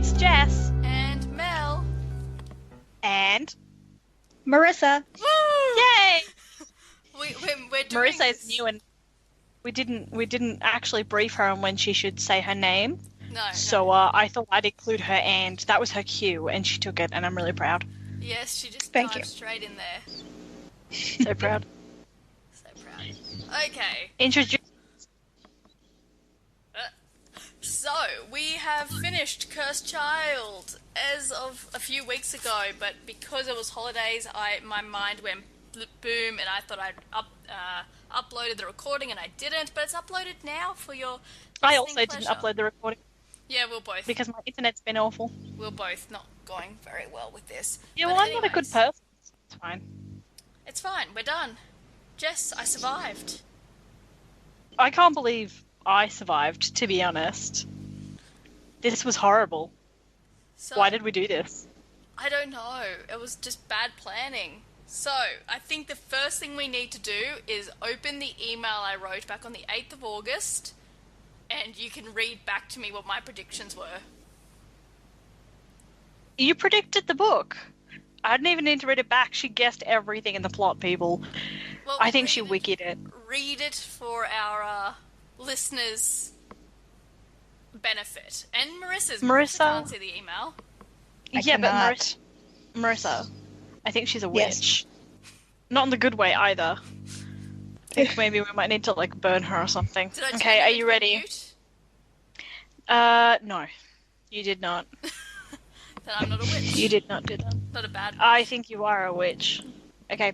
It's Jess. And Mel. And Marissa. Woo! yay! We're doing Marissa is this. new, and we didn't actually brief her on when she should say her name. No. So I thought I'd include her, and that was her cue, and she took it, and I'm really proud. Yes, she just Thank dived you. straight in there. So proud. So proud. Okay. Introduce. So, we have finished Cursed Child as of a few weeks ago, but because it was holidays, my mind went boom, and I thought I'd uploaded the recording, and I didn't, but it's uploaded now for your I listening also didn't pleasure. upload the recording Yeah, we'll both. because my internet's been awful. We're both not going very well with this. Yeah, But well, I'm not a good anyways, person. It's fine. It's fine, we're done. Jess, I survived. I can't believe I survived, to be honest. This was horrible. So, Why did we do this? I don't know. It was just bad planning. So, I think the first thing we need to do is open the email I wrote back on the 8th of August, and you can read back to me what my predictions were. You predicted the book. I didn't even need to read it back. She guessed everything in the plot, people. Well, I think she read wikied it. Read it for our listeners' benefit. And Marissa's. Marissa Marissa? can't see the email. I Yeah, cannot. but Marissa, I think she's a Yes. witch. Not in the good way either. I think maybe we might need to burn her or something. Did I turn Okay, are into you a ready? mute? No. You did not. Then I'm not a witch. You did not do that. Not a bad witch. I think you are a witch. Okay.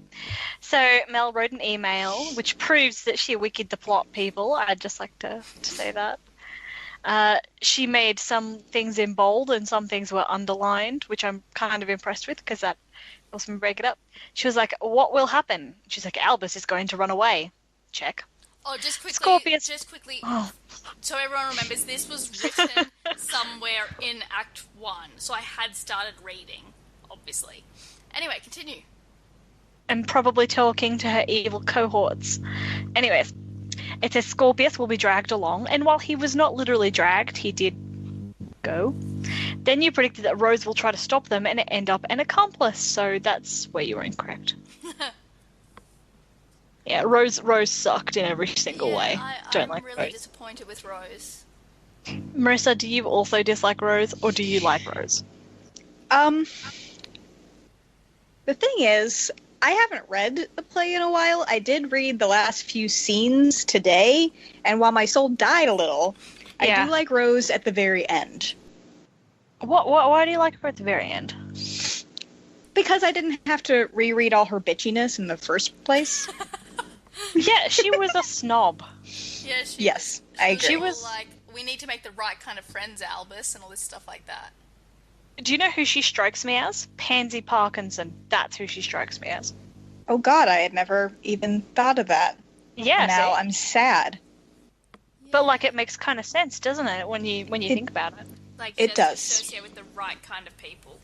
So, Mel wrote an email, which proves that she wikied the plot, people. I'd just like to say that. She made some things in bold and some things were underlined, which I'm kind of impressed with because that helps me break it up. She was like, what will happen? She's like, Albus is going to run away. Check. Oh, just quickly. Scorpius. Just quickly. Oh. So everyone remembers, this was written somewhere in Act 1. So I had started reading, obviously. Anyway, continue. And probably talking to her evil cohorts. Anyways, it says Scorpius will be dragged along, and while he was not literally dragged, he did go. Then you predicted that Rose will try to stop them and end up an accomplice, so that's where you were incorrect. Yeah, Rose sucked in every single way. I'm like really Rose. disappointed with Rose. Marissa, do you also dislike Rose, or do you like Rose? The thing is, I haven't read the play in a while. I did read the last few scenes today, and while my soul died a little, Yeah. I do like Rose at the very end. Why do you like her at the very end? Because I didn't have to reread all her bitchiness in the first place. Yeah, she was a snob. Yeah, she Yes, I agree. She was- was like, we need to make the right kind of friends, Albus, and all this stuff like that. Do you know who she strikes me as? Pansy Parkinson. That's who she strikes me as. Oh god, I had never even thought of that. Yeah, Now see? I'm sad. But it makes kind of sense, doesn't it? When you think about it. Like, It just does. associate with the right kind of people.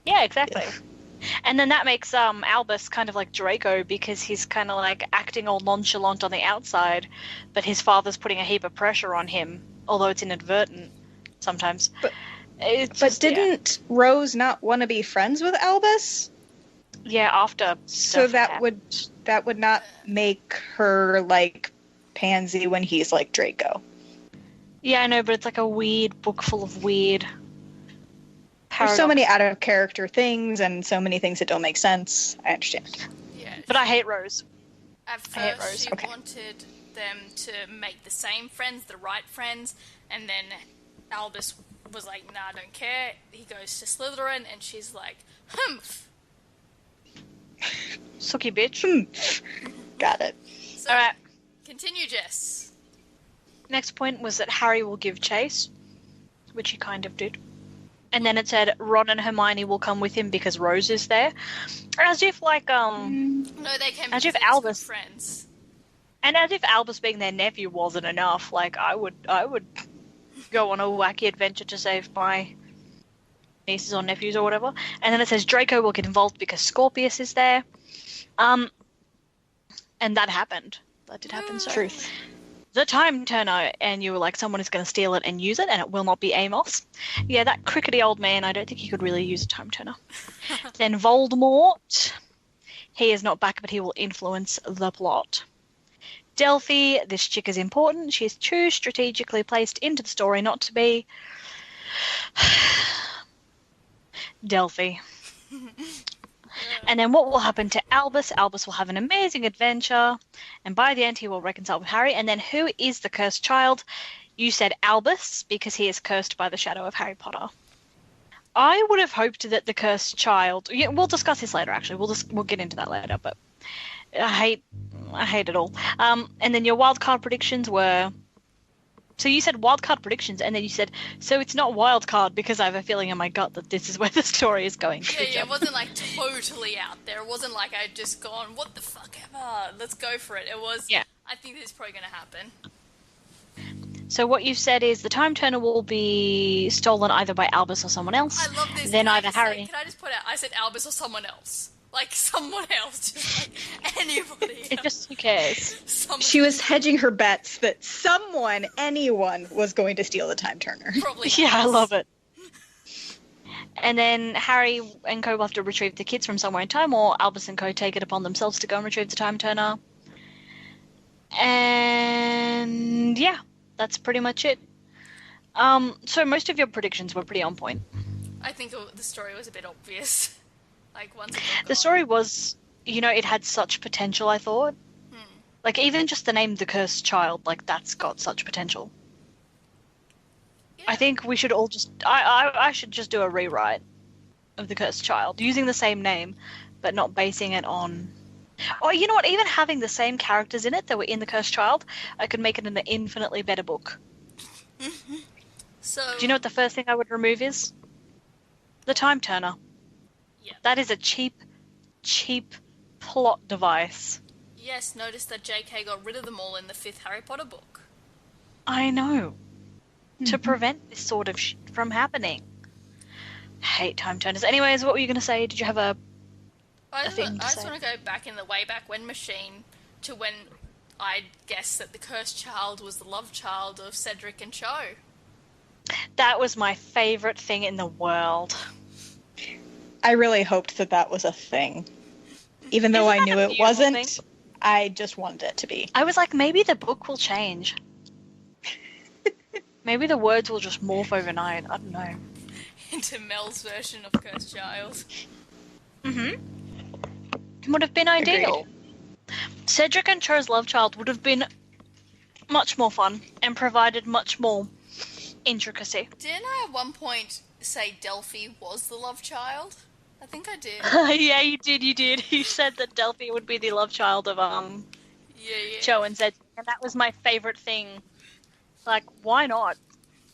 Yeah, exactly. And then that makes Albus kind of like Draco because he's kind of acting all nonchalant on the outside, but his father's putting a heap of pressure on him, although it's inadvertent sometimes. But It's But just, yeah. didn't Rose not want to be friends with Albus? Yeah, after So stuff that happened. would not make her like Pansy when he's like Draco. Yeah, I know, but it's like a weird book full of weird There's so paradox. many out of character things and so many things that don't make sense. I understand. Yeah. But I hate Rose. At I hate first, Rose. she Okay. wanted them to make the same friends, the right friends, and then Albus was like, nah, I don't care. He goes to Slytherin, and she's like, humph. Sucky bitch. Got it. So, Alright. continue, Jess. Next point was that Harry will give chase, which he kind of did. And then it said Ron and Hermione will come with him because Rose is there. As if No, they came As because if they're Albus- good friends. and as if Albus being their nephew wasn't enough. I would go on a wacky adventure to save my nieces or nephews or whatever. And then it says Draco will get involved because Scorpius is there. And that happened. That did happen. So. Truth. the Time Turner, and you were like, someone is going to steal it and use it, and it will not be Amos. Yeah, that crickety old man, I don't think he could really use a Time Turner. Then Voldemort, he is not back, but he will influence the plot. Delphi, this chick is important. She's too strategically placed into the story not to be. Delphi. And then what will happen to Albus? Albus will have an amazing adventure, and by the end he will reconcile with Harry. And then who is the cursed child? You said Albus, because he is cursed by the shadow of Harry Potter. I would have hoped that the cursed child... Yeah, we'll discuss this later, actually. We'll get into that later, but I hate it all. And then your wildcard predictions were... So you said wildcard predictions, and then you said, so it's not wildcard because I have a feeling in my gut that this is where the story is going. Yeah, it wasn't like totally out there. It wasn't like I'd just gone, what the fuck ever, let's go for it. It was, yeah. I think this is probably going to happen. So what you've said is the Time Turner will be stolen either by Albus or someone else. I love this. Then either Harry... Can I just point out, I said Albus or someone else. Like, someone else. Just like anybody. It just, who cares? She was hedging her bets that anyone was going to steal the Time Turner. Probably. Yeah, I love it. And then Harry and Co will have to retrieve the kids from somewhere in time, or Albus and Co take it upon themselves to go and retrieve the Time Turner. And yeah, that's pretty much it. So most of your predictions were pretty on point. I think the story was a bit obvious. Like once the story was, it had such potential, I thought. Like, even just the name The Cursed Child, like, that's got such potential. Yeah. I think we should all just... I should just do a rewrite of The Cursed Child, using the same name, but not basing it on... Oh, you know what? Even having the same characters in it that were in The Cursed Child, I could make it an infinitely better book. So... Do you know what the first thing I would remove is? The Time Turner. Yeah. That is a cheap plot device. Yes, notice that JK got rid of them all in the 5th Harry Potter book. I know. To prevent this sort of shit from happening. I hate Time Turners. Anyways, what were you going to say? Did you have a thing to say? I just want to go back in the way back when machine to when I guessed that the cursed child was the love child of Cedric and Cho. That was my favorite thing in the world. I really hoped that was a thing. Even though I knew it wasn't, thing? I just wanted it to be. I was like, maybe the book will change. Maybe the words will just morph overnight. I don't know. Into Mel's version of Cursed Child. Would have been ideal. Agreed. Cedric and Cho's love child would have been much more fun and provided much more intricacy. Didn't I at one point say Delphi was the love child? I think I did. Yeah, you did. You said that Delphi would be the love child of Cho and Cedric, and that was my favorite thing. Like, why not?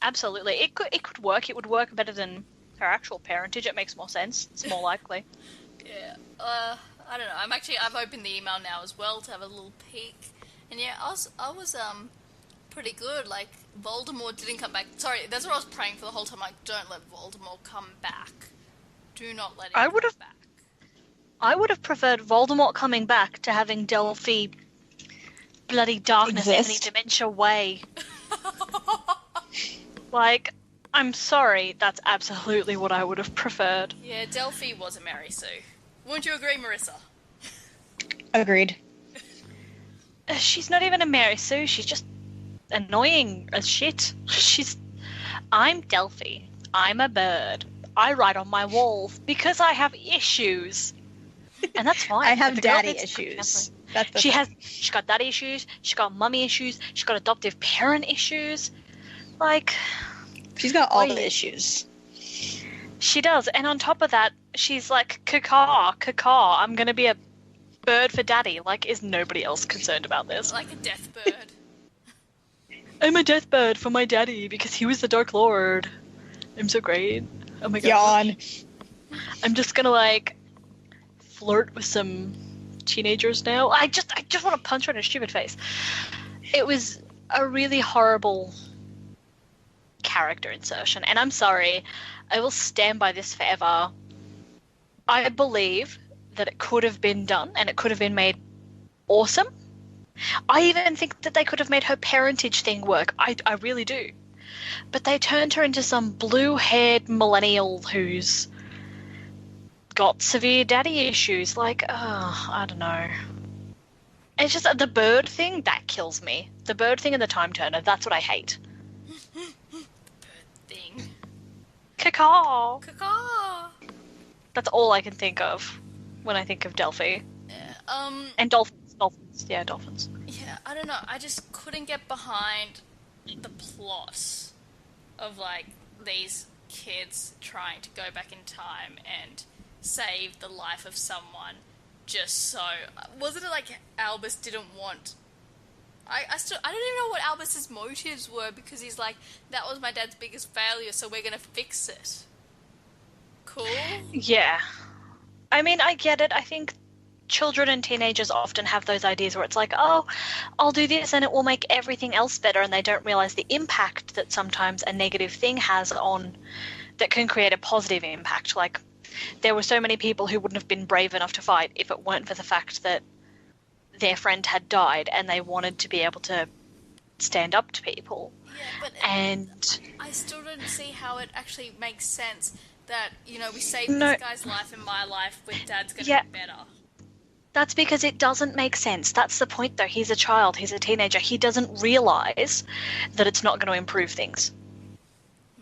Absolutely. It could work. It would work better than her actual parentage. It makes more sense. It's more likely. Yeah. I don't know. I've opened the email now as well to have a little peek. And yeah, I was pretty good. Like, Voldemort didn't come back. Sorry, that's what I was praying for the whole time. Like, don't let Voldemort come back. Do not let him come back. I would have preferred Voldemort coming back to having Delphi bloody darkness any dementia way. Like, I'm sorry, that's absolutely what I would have preferred. Yeah, Delphi was a Mary Sue. Wouldn't you agree, Marissa? Agreed. She's not even a Mary Sue, she's just annoying as shit. I'm Delphi. I'm a bird. I write on my walls because I have issues. And that's fine. I have daddy issues. She's got daddy issues, she's got mummy issues, she's got adoptive parent issues. Like, she's got all the issues. She does, and on top of that, she's like, caw, I'm gonna be a bird for daddy. Like, is nobody else concerned about this? Like a death bird. I'm a death bird for my daddy because he was the Dark Lord. I'm so great. Oh my god. Yawn. I'm just gonna, like, flirt with some teenagers now. I just want to punch her in her stupid face. It was a really horrible character insertion, and I'm sorry, I will stand by this forever. I believe that it could have been done and it could have been made awesome I even think that they could have made her parentage thing work. I really do. But they turned her into some blue-haired millennial who's got severe daddy issues. Like, I don't know. It's just the bird thing, that kills me. The bird thing and the time turner, that's what I hate. Bird thing. Cacaw! Caw. That's all I can think of when I think of Delphi. Yeah, And dolphins. Dolphins. Yeah, dolphins. yeah, I don't know. I just couldn't get behind the plot of, like, these kids trying to go back in time and save the life of someone just so... Wasn't it like Albus didn't want... I don't even know what Albus's motives were, because he's like, that was my dad's biggest failure, so we're gonna fix it. Cool? Yeah. I mean, I get it. I think children and teenagers often have those ideas where it's like, oh, I'll do this and it will make everything else better, and they don't realize the impact that sometimes a negative thing has on... that can create a positive impact. Like, there were so many people who wouldn't have been brave enough to fight if it weren't for the fact that their friend had died and they wanted to be able to stand up to people. Yeah, but and I still don't see how it actually makes sense that, you know, we saved this guy's life and my life with dad's gonna be better. That's because it doesn't make sense. That's the point, though. He's a child. He's a teenager. He doesn't realize that it's not going to improve things.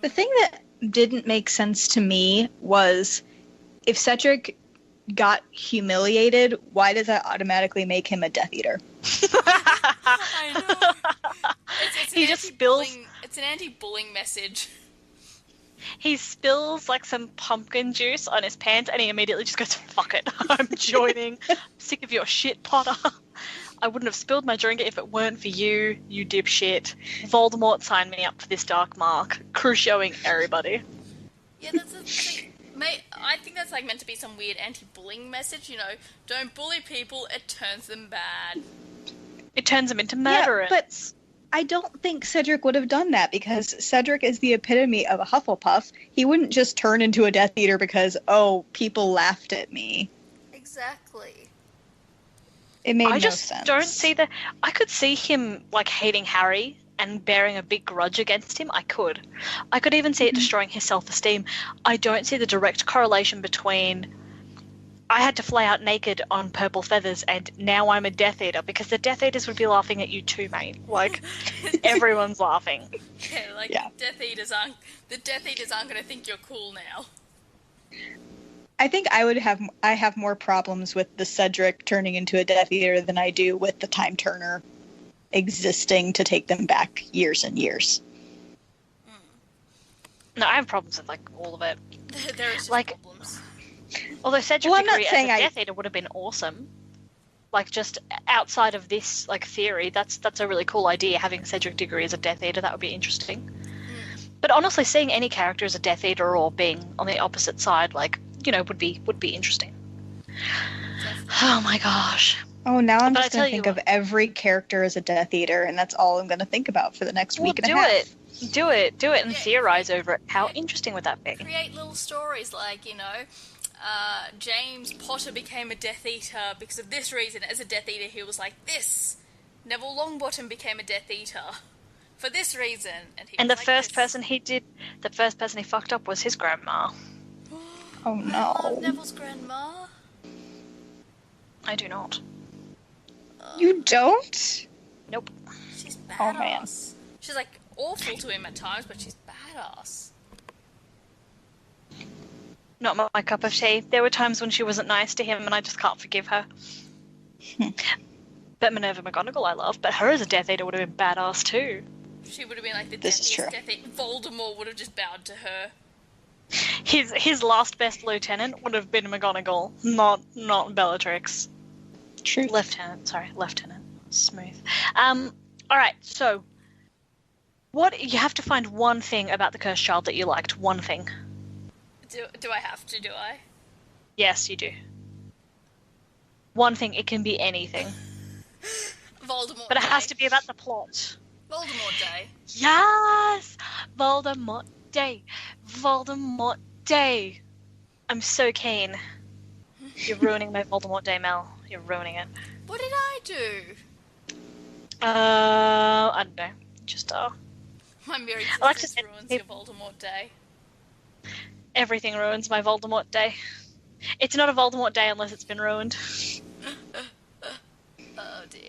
The thing that didn't make sense to me was, if Cedric got humiliated, why does that automatically make him a Death Eater? I know. He just spills... It's an anti-bullying message. He spills, like, some pumpkin juice on his pants, and he immediately just goes, fuck it, I'm joining. I'm sick of your shit, Potter. I wouldn't have spilled my drink if it weren't for you, you dipshit. Voldemort signed me up for this dark mark. Crucioing everybody. Yeah, that's the thing. Mate, I think that's, like, meant to be some weird anti-bullying message, you know. Don't bully people, it turns them bad. It turns them into murderers. Yeah, but I don't think Cedric would have done that, because Cedric is the epitome of a Hufflepuff. He wouldn't just turn into a Death Eater because, oh, people laughed at me. Exactly. It made no I just sense. don't see the... I could see him, like, hating Harry and bearing a big grudge against him. I could even see it destroying his self-esteem. I don't see the direct correlation between... I had to fly out naked on purple feathers and now I'm a Death Eater, because the Death Eaters would be laughing at you too, mate. Like, everyone's laughing. Yeah, like, Yeah. the Death Eaters aren't going to think you're cool now. I think I have more problems with the Cedric turning into a Death Eater than I do with the Time Turner existing to take them back years and years. No, I have problems with, like, all of it. There is just Like- problems. Although Cedric Well, I'm not Diggory as a saying Death Eater would have been awesome. Like, just outside of this, like, theory, that's a really cool idea, having Cedric Diggory as a Death Eater. That would be interesting. But honestly, seeing any character as a Death Eater or being on the opposite side, like, you know, would be interesting. Oh my gosh. Oh, now I'm But I just tell going to you think of every character as a Death Eater, and that's all I'm going to think about for the next week and a half. Do it, and Yeah. theorize over it. How interesting would that be? Create little stories like, you know, James Potter became a Death Eater because of this reason. As a Death Eater, he was like this. Neville Longbottom became a Death Eater for this reason. And the was first like person he fucked up was his grandma. Oh, I love no. Neville's grandma. I do not. You don't? Nope. She's badass. Oh, man. She's like awful to him at times, but she's badass. Not my cup of tea. There were times when she wasn't nice to him and I just can't forgive her. But Minerva McGonagall I love, but her as a Death Eater would have been badass too. She would have been like the This is true. Death Eater. Voldemort would have just bowed to her. His last best lieutenant would have been McGonagall, not Bellatrix. True. Lieutenant. Smooth. Alright, so you have to find one thing about the Cursed Child that you liked. One thing. Do I have to, do I? Yes, you do. One thing, it can be anything. Voldemort But it has Day. to be about the plot. Voldemort Day. Yes! Voldemort Day. Voldemort Day. I'm so keen. You're ruining my Voldemort Day, Mel. You're ruining it. What did I do? I don't know. Just My mirror I like to existence say ruins your Voldemort day. everything ruins my Voldemort day. It's not a Voldemort day unless it's been ruined. Oh dear.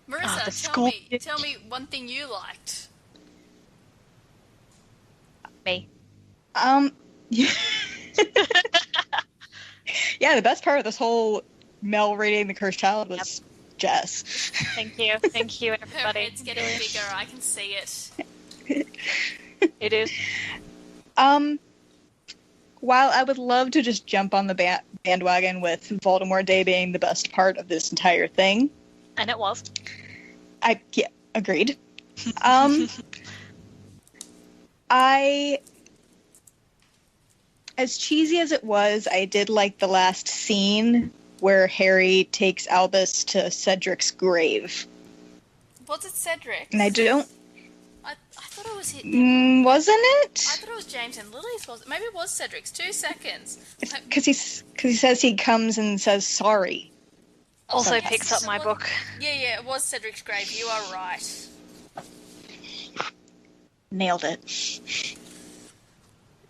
The Marissa, school. tell me one thing you liked. Me. Yeah. Yeah, the best part of this whole Mel reading The Cursed Child was Jess. Thank you, Her everybody. head's getting bigger, I can see it. It is. While I would love to just jump on the bandwagon with Voldemort Day being the best part of this entire thing, And it was. Agreed. As cheesy as it was, I did like the last scene where Harry takes Albus to Cedric's grave. Was it Cedric? And I don't... I thought it was his... wasn't it? I thought it was James and Lily's. Maybe it was Cedric's. 2 seconds. Because he says he comes and says sorry. Also yes. picks up my book. Yeah, it was Cedric's grave. You are right. Nailed it.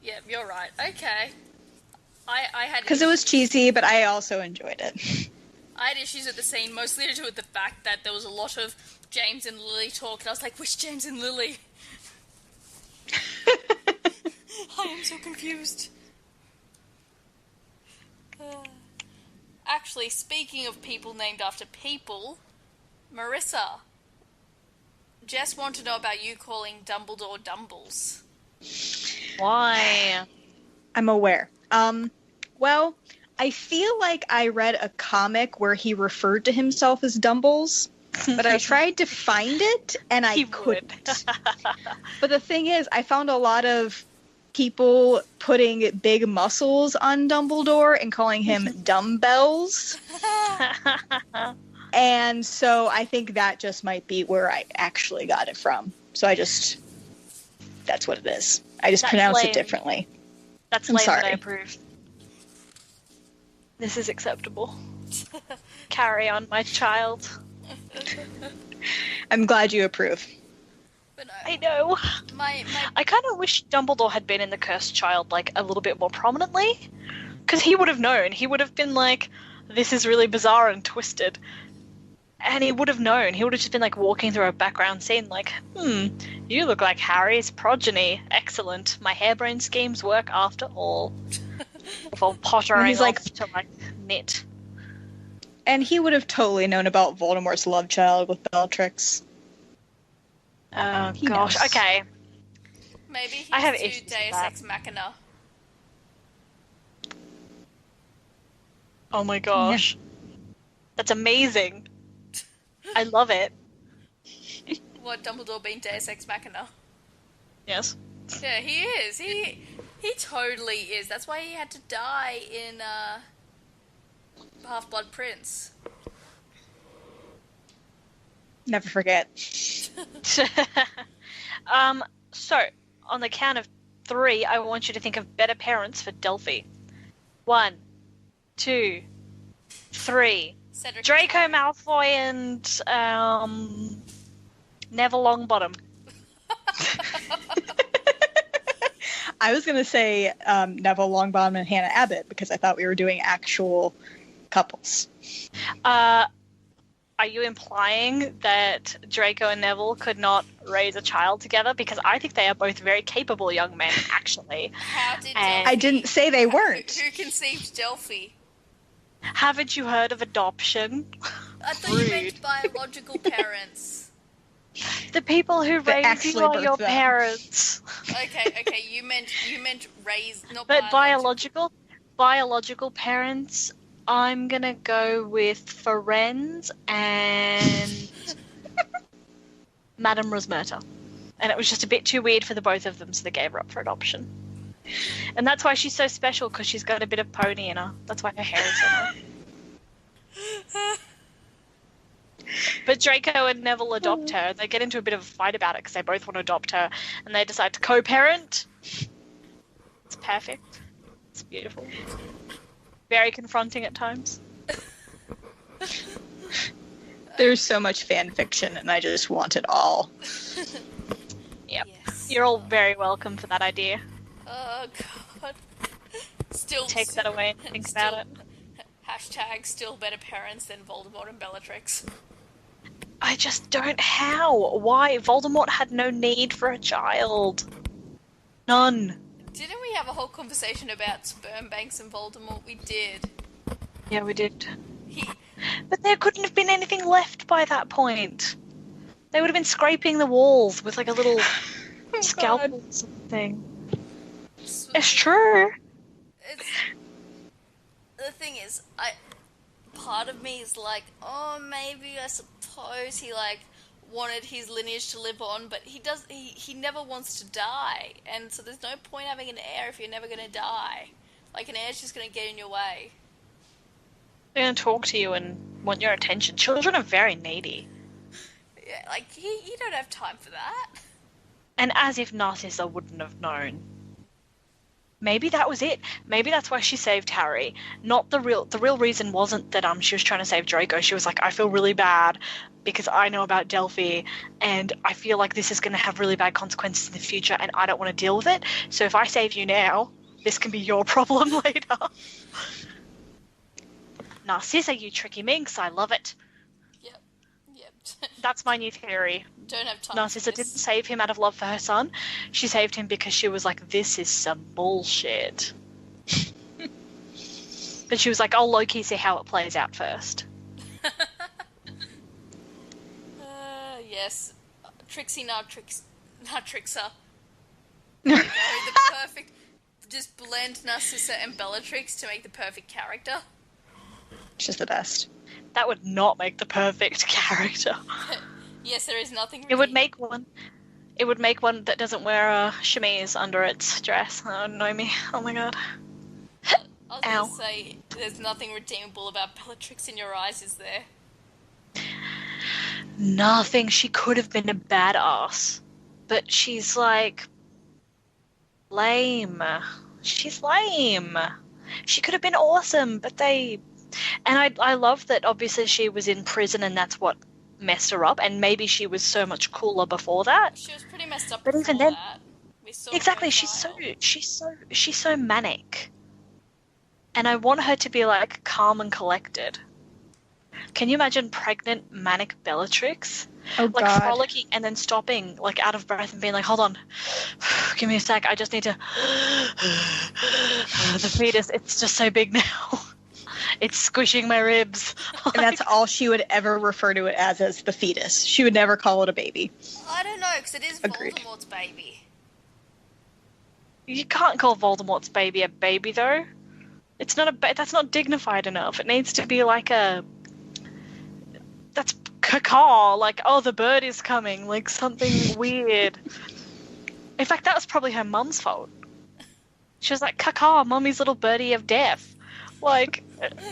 Yeah, you're right. Okay. I had... Because it was cheesy, but I also enjoyed it. I had issues with the scene, mostly to do with the fact that there was a lot of James and Lily talk, and I was like, which James and Lily? I am so confused. Actually, speaking of people named after people, Marissa, Jess wanted to know about you calling Dumbledore Dumbles. Why? I'm aware. Well, I feel like I read a comic where he referred to himself as Dumbles, but I tried to find it, and I couldn't. But the thing is, I found a lot of people putting big muscles on Dumbledore and calling him Dumbbells. And so I think that just might be where I actually got it from. So that's what it is. I just pronounce it differently. That's lame, but I approve. This is acceptable. Carry on, my child. I'm glad you approve. But I know. My I kind of wish Dumbledore had been in The Cursed Child, like, a little bit more prominently. Because he would have known. He would have been like, this is really bizarre and twisted. And he would have known. He would have just been, like, walking through a background scene, like, you look like Harry's progeny. Excellent. My harebrained schemes work after all. Before pottering he's off like, to, like, knit. And he would have totally known about Voldemort's love child with Bellatrix. Oh, He gosh. knows. Okay. maybe he's I have too issues with Deus that. Ex Machina. Oh my gosh. That's amazing. I love it. What, Dumbledore being Deus Ex Machina? Yes. Yeah, he is. He totally is. That's why he had to die in Half-Blood Prince. Never forget. So, on the count of 3, I want you to think of better parents for Delphi. 1, 2, 3. Cedric Draco Malfoy and Neville Longbottom. I was going to say Neville Longbottom and Hannah Abbott because I thought we were doing actual couples. Are you implying that Draco and Neville could not raise a child together? Because I think they are both very capable young men, actually. How did And- Delphi... I didn't say they weren't. Who conceived Delphi? Haven't you heard of adoption? I thought you meant biological parents. The people who That raise you actually are your birthed them. parents. Okay, you meant raise, not But biological parents, I'm gonna go with Ferenz and Madame Rosmerta. And it was just a bit too weird for the both of them, so they gave her up for adoption. And that's why she's so special, because she's got a bit of pony in her. That's why her hair is in her. But Draco and Neville adopt her. They get into a bit of a fight about it because they both want to adopt her, and they decide to co-parent. It's perfect. It's beautiful. Very confronting at times. There's so much fan fiction, and I just want it all. Yep. Yes. You're all very welcome for that idea. Oh god. Still Take that away and think about it. Hashtag still better parents than Voldemort and Bellatrix. I just don't. How? Why? Voldemort had no need for a child. None. Didn't we have a whole conversation about sperm banks and Voldemort? We did. Yeah, we did. He... But there couldn't have been anything left by that point. They would have been scraping the walls with like a little scalpel or something. It's true. The thing is, part of me is like, oh, maybe I suppose he like wanted his lineage to live on, but he never wants to die, and so there's no point having an heir if you're never going to die. Like, an heir's just going to get in your way. They're going to talk to you and want your attention. Children are very needy. Yeah, like, you don't have time for that. And as if Narcissa wouldn't have known. Maybe that was it. Maybe that's why she saved Harry. Not the real reason wasn't that she was trying to save Draco. She was like, I feel really bad because I know about Delphi and I feel like this is going to have really bad consequences in the future and I don't want to deal with it. So if I save you now, this can be your problem later. Narcissa, you tricky minx. I love it. Yep. That's my new theory. Don't have time. Narcissa didn't save him out of love for her son. She saved him because she was like, this is some bullshit. But she was like, I'll low-key see how it plays out first. Yes. Trixie, not Trixer. The perfect... Just blend Narcissa and Bellatrix to make the perfect character. She's the best. That would not make the perfect character. Yes, there is nothing. It would make one. It would make one that doesn't wear a chemise under its dress. That would annoy me. Oh my god. I was going to say, there's nothing redeemable about Bellatrix in your eyes, is there? Nothing. She could have been a badass, but she's like lame. She's lame. She could have been awesome, but they. And I love that. Obviously, she was in prison, and that's what messed her up. And maybe she was so much cooler before that. She was pretty messed up. But even then, that. We saw exactly. her She's so manic. And I want her to be like calm and collected. Can you imagine pregnant manic Bellatrix? Oh, like God. frolicking and then stopping, like out of breath and being like, hold on, give me a sec, I just need to the fetus, it's just so big now. It's squishing my ribs. And that's all she would ever refer to it as the fetus. She would never call it a baby. I don't know, because it is Agreed. Voldemort's baby. You can't call Voldemort's baby a baby, though. It's not that's not dignified enough. It needs to be like that's cacaw, like, oh, the bird is coming, like something weird. In fact, that was probably her mum's fault. She was like, cacaw, mummy's little birdie of death. Like,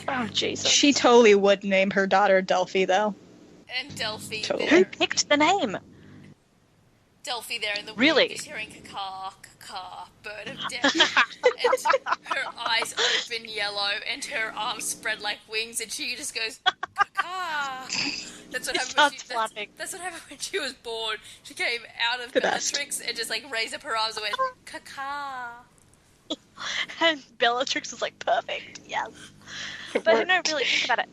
oh, Jesus. She totally would name her daughter Delphi, though. And Delphi. Totally. Who picked the name? Delphi there in the Really? womb, just hearing cacaw, cacaw, bird of death. And her eyes open yellow and her arms spread like wings and she just goes, cacaw. That's what that's what happened when she was born. She came out of Bellatrix and just like raised up her arms and went, cacaw. And Bellatrix was like, perfect, yes. But no, really, think about it.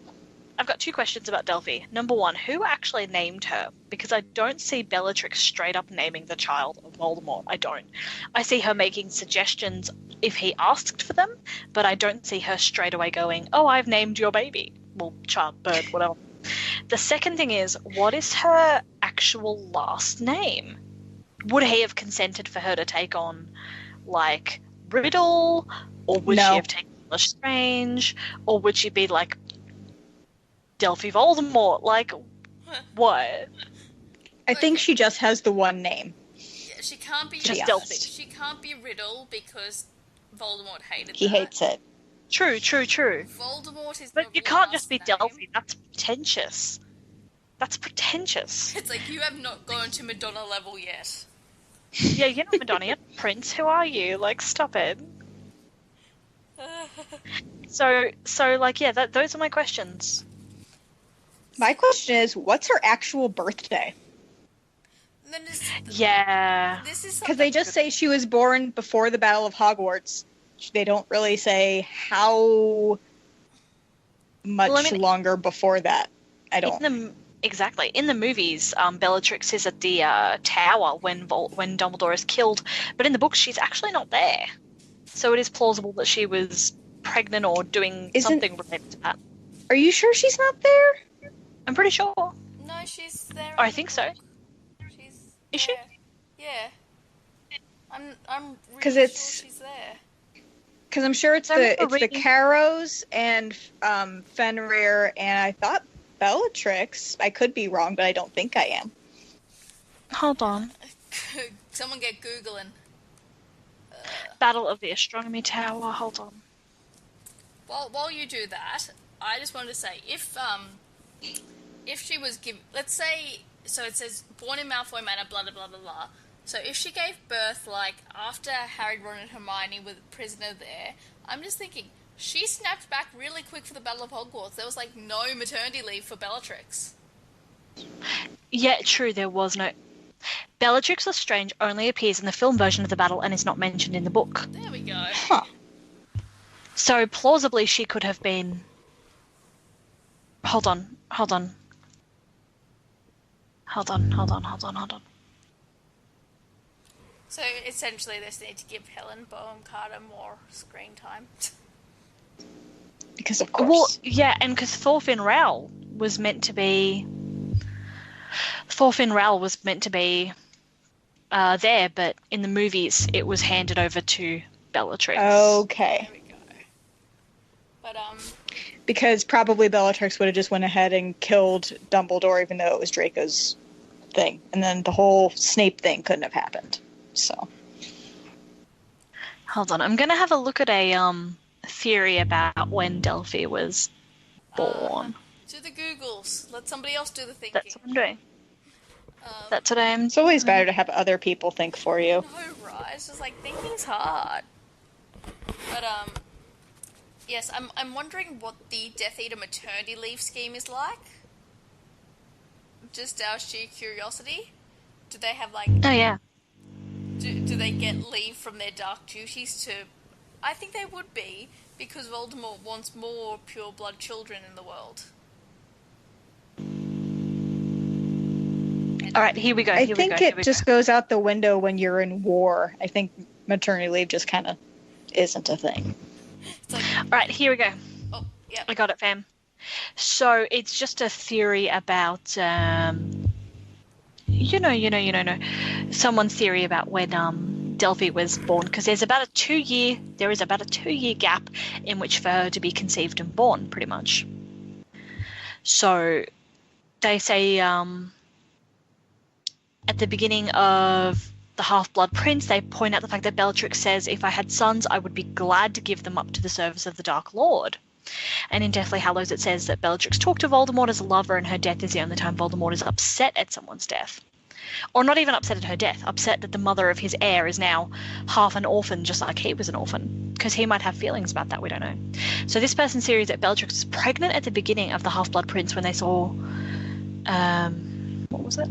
I've got two questions about Delphi. Number one, who actually named her? Because I don't see Bellatrix straight up naming the child of Voldemort. I don't. I see her making suggestions if he asked for them, but I don't see her straight away going, oh, I've named your baby. Well, child, bird, whatever. The second thing is, what is her actual last name? Would he have consented for her to take on, like, Riddle? Or would she have taken Lestrange? Or would she be, like, Delphi Voldemort? Like, what? I think she just has the one name. Yeah, she can't be just Delphi. She can't be Riddle because Voldemort hated He hates it. Voldemort True. is But the you can't last just be name. Delphi. That's pretentious. It's like, you have not gone to Madonna level yet. Yeah, you're not Madonna, you're not Prince. Who are you? Like, stop it. So, like, yeah, those are my questions. My question is, what's her actual birthday? Yeah. This is because they just say she was born before the Battle of Hogwarts. They don't really say how much longer before that. I don't. Exactly. In the movies, Bellatrix is at the tower when Dumbledore is killed, but in the books she's actually not there. So it is plausible that she was pregnant or doing something related to that. Are you sure she's not there? I'm pretty sure. No, she's there. I think so. Is she? Yeah. I'm really sure she's there. Because I'm sure it's the Carrows and Fenrir, and I thought Bellatrix. I could be wrong, but I don't think I am. Hold on. Someone get Googling. Battle of the Astronomy Tower. Hold on. While you do that, I just wanted to say, if she was given, let's say, so it says born in Malfoy Manor, blah blah blah blah blah. So if she gave birth like after Harry, Ron, and Hermione were prisoner there, I'm just thinking she snapped back really quick for the Battle of Hogwarts. There was like no maternity leave for Bellatrix. Yeah, true. There was no. Bellatrix Lestrange only appears in the film version of the battle and is not mentioned in the book. There we go. Huh. So plausibly she could have been. Hold on. So essentially, they just need to give Helen Bonham Carter more screen time. Because of course. Well, yeah, and because Thorfinn Rowell was meant to be there, but in the movies it was handed over to Bellatrix. Okay. There we go. But because probably Bellatrix would have just went ahead and killed Dumbledore, even though it was Draco's thing, and then the whole Snape thing couldn't have happened. So. Hold on, I'm gonna have a look at a theory about when Delphi was born. Do the Googles. Let somebody else do the thinking. That's what I'm doing. That's what I'm. It's always better to have other people think for you. No, right? It's just like thinking's hard. But yes, I'm wondering what the Death Eater maternity leave scheme is like. Just out of sheer curiosity, do they have like? Oh yeah. Do they get leave from their dark duties to? I think they would be, because Voldemort wants more pure blood children in the world. All right, here we go. I think it just goes out the window when you're in war. I think maternity leave just kind of isn't a thing. It's like, all right, here we go. Oh, yeah. I got it, fam. So it's just a theory about, someone's theory about when Delphi was born, because there is about a 2-year gap in which for her to be conceived and born, pretty much. So they say at the beginning of the Half-Blood Prince, they point out the fact that Bellatrix says, if I had sons, I would be glad to give them up to the service of the Dark Lord. And in Deathly Hallows, it says that Bellatrix talked to Voldemort as a lover, and her death is the only time Voldemort is upset at someone's death. Or not even upset at her death, upset that the mother of his heir is now half an orphan, just like he was an orphan. Because he might have feelings about that, we don't know. So this person's theory is that Bellatrix was pregnant at the beginning of the Half-Blood Prince when they saw... what was it?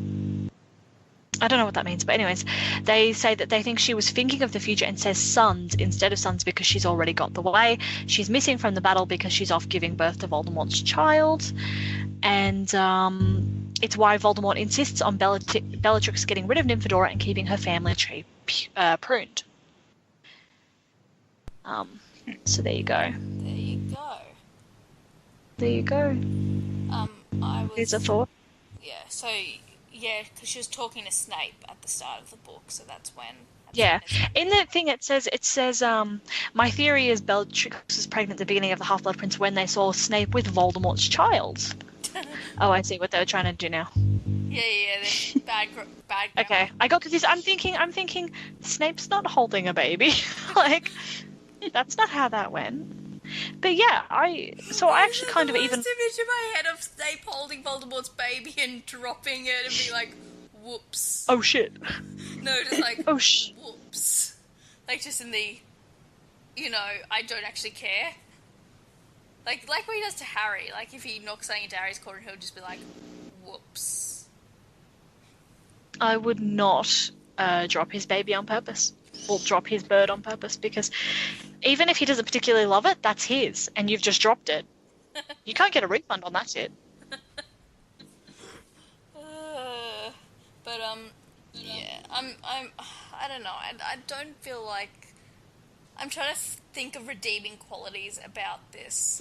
I don't know what that means, but anyways, they say that they think she was thinking of the future and says sons instead of sons because she's already got the way. She's missing from the battle because she's off giving birth to Voldemort's child. And it's why Voldemort insists on Bellatrix getting rid of Nymphadora and keeping her family tree pruned. So there you go. There you go. Here's a thought. Yeah, so... Yeah, because she was talking to Snape at the start of the book, so that's when... Yeah. In the thing it says, my theory is Bellatrix was pregnant at the beginning of the Half-Blood Prince when they saw Snape with Voldemort's child. Oh, I see what they were trying to do now. Yeah, bad grammar. Okay, I got confused. I'm thinking, Snape's not holding a baby. Like, that's not how that went. But yeah, I actually kind of even... image in my head of Snape holding Voldemort's baby and dropping it and being like, whoops. Oh shit. No, just like, oh whoops. Like just in the, I don't actually care. Like what he does to Harry. Like, if he knocks something into Harry's corner, he'll just be like, whoops. I would not drop his baby on purpose. Or drop his bird on purpose, because even if he doesn't particularly love it, that's his, and you've just dropped it. You can't get a refund on that shit. Yeah, I don't know. I don't feel like I'm trying to think of redeeming qualities about this.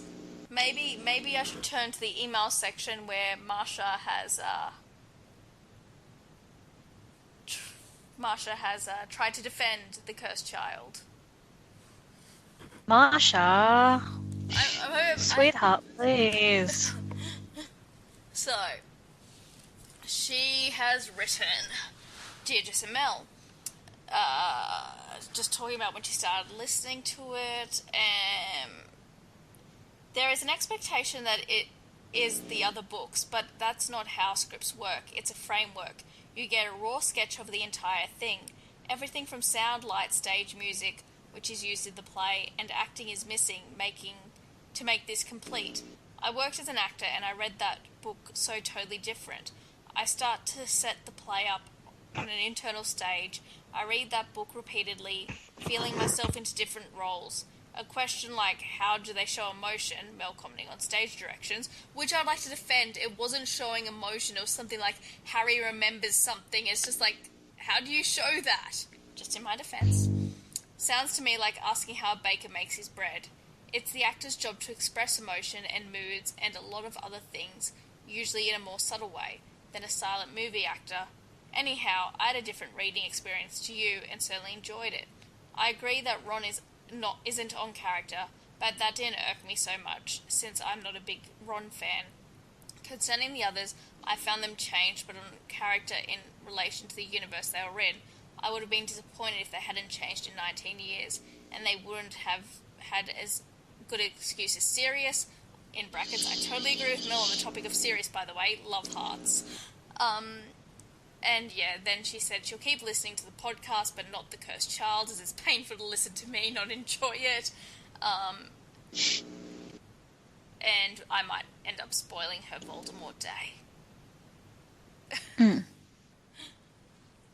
Maybe I should turn to the email section where Marsha has tried to defend the cursed child. Marsha, sweetheart, please. So, she has written, Dear Jess and Mel, just talking about when she started listening to it, there is an expectation that it is the other books, but that's not how scripts work. It's a framework. You get a raw sketch of the entire thing. Everything from sound, light, stage, music, which is used in the play, and acting is missing, to make this complete. I worked as an actor and I read that book so totally different. I start to set the play up on an internal stage. I read that book repeatedly, feeling myself into different roles. A question like, how do they show emotion? Mel commenting on stage directions, which I'd like to defend. It wasn't showing emotion. It was something like, Harry remembers something. It's just like, how do you show that? Just in my defense. Sounds to me like asking how a baker makes his bread. It's the actor's job to express emotion and moods and a lot of other things, usually in a more subtle way, than a silent movie actor. Anyhow, I had a different reading experience to you and certainly enjoyed it. I agree that Ron isn't on character, but that didn't irk me so much, since I'm not a big Ron fan. Concerning the others, I found them changed, but on character in relation to the universe they were in. I would have been disappointed if they hadn't changed in 19 years, and they wouldn't have had as good an excuse as Sirius. In brackets, I totally agree with Mel on the topic of Sirius, by the way. Love hearts. And yeah, then she said she'll keep listening to the podcast, but not the Cursed Child, as it's painful to listen to me not enjoy it. And I might end up spoiling her Voldemort day.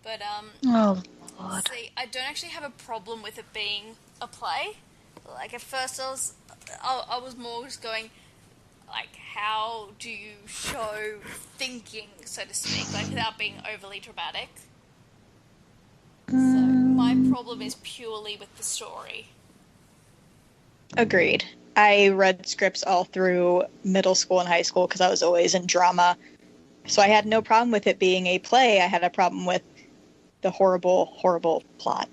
But, oh, Lord. See, I don't actually have a problem with it being a play. Like, at first I was more just going, like, how do you show thinking, so to speak, like, without being overly dramatic? So, my problem is purely with the story. Agreed. I read scripts all through middle school and high school because I was always in drama. So I had no problem with it being a play. I had a problem with the horrible, horrible plot.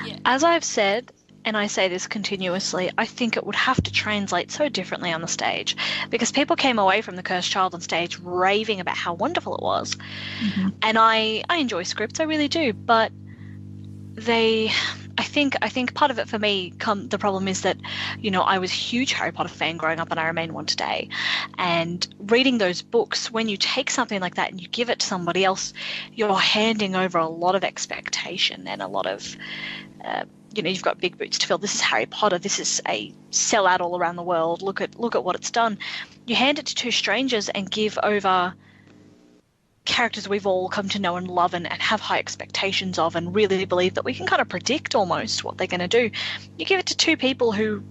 Yeah. As I've said, and I say this continuously, I think it would have to translate so differently on the stage, because people came away from The Cursed Child on stage raving about how wonderful it was. Mm-hmm. And I enjoy scripts, I really do, but I think part of it for me, the problem is that, I was a huge Harry Potter fan growing up, and I remain one today. And reading those books, when you take something like that and you give it to somebody else, you're handing over a lot of expectation and a lot of, you've got big boots to fill. This is Harry Potter. This is a sellout all around the world. Look at what it's done. You hand it to two strangers and give over characters we've all come to know and love and have high expectations of, and really believe that we can kind of predict almost what they're going to do. You give it to two people who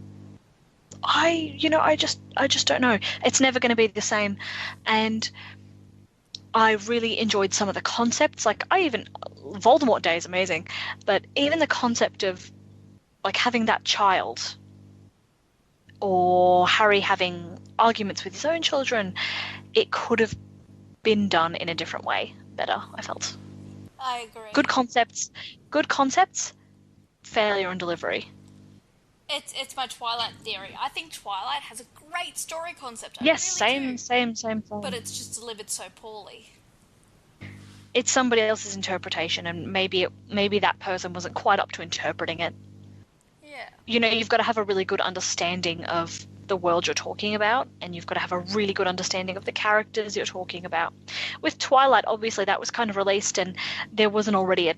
I just don't know. It's never going to be the same. And I really enjoyed some of the concepts. Like, Voldemort Day is amazing, but even the concept of, like, having that child, or Harry having arguments with his own children, it could have been done in a different way better, I felt. I agree. Good concepts, failure on delivery. It's my Twilight theory. I think Twilight has a great story concept. Yes, really do. same. But it's just delivered so poorly. It's somebody else's interpretation, and maybe that person wasn't quite up to interpreting it. Yeah. You've got to have a really good understanding of the world you're talking about, and you've got to have a really good understanding of the characters you're talking about. With Twilight, obviously, that was kind of released, and there wasn't already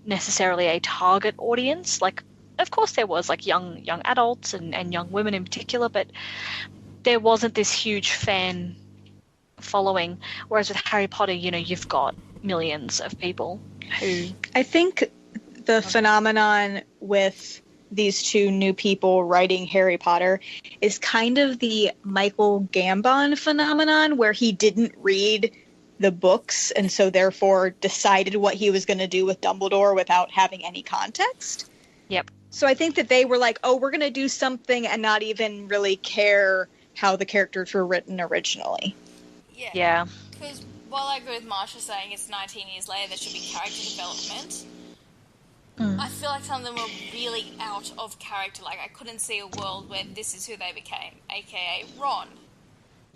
necessarily a target audience. Like, of course there was, like, young adults and young women in particular, but there wasn't this huge fan following, whereas with Harry Potter, you've got millions of people who... I think the phenomenon with these two new people writing Harry Potter is kind of the Michael Gambon phenomenon, where he didn't read the books and so therefore decided what he was going to do with Dumbledore without having any context. Yep. So I think that they were like, oh, we're going to do something and not even really care how the characters were written originally. Yeah. Because while I agree with Marsha saying it's 19 years later, there should be character development, I feel like some of them were really out of character. Like, I couldn't see a world where this is who they became, aka Ron.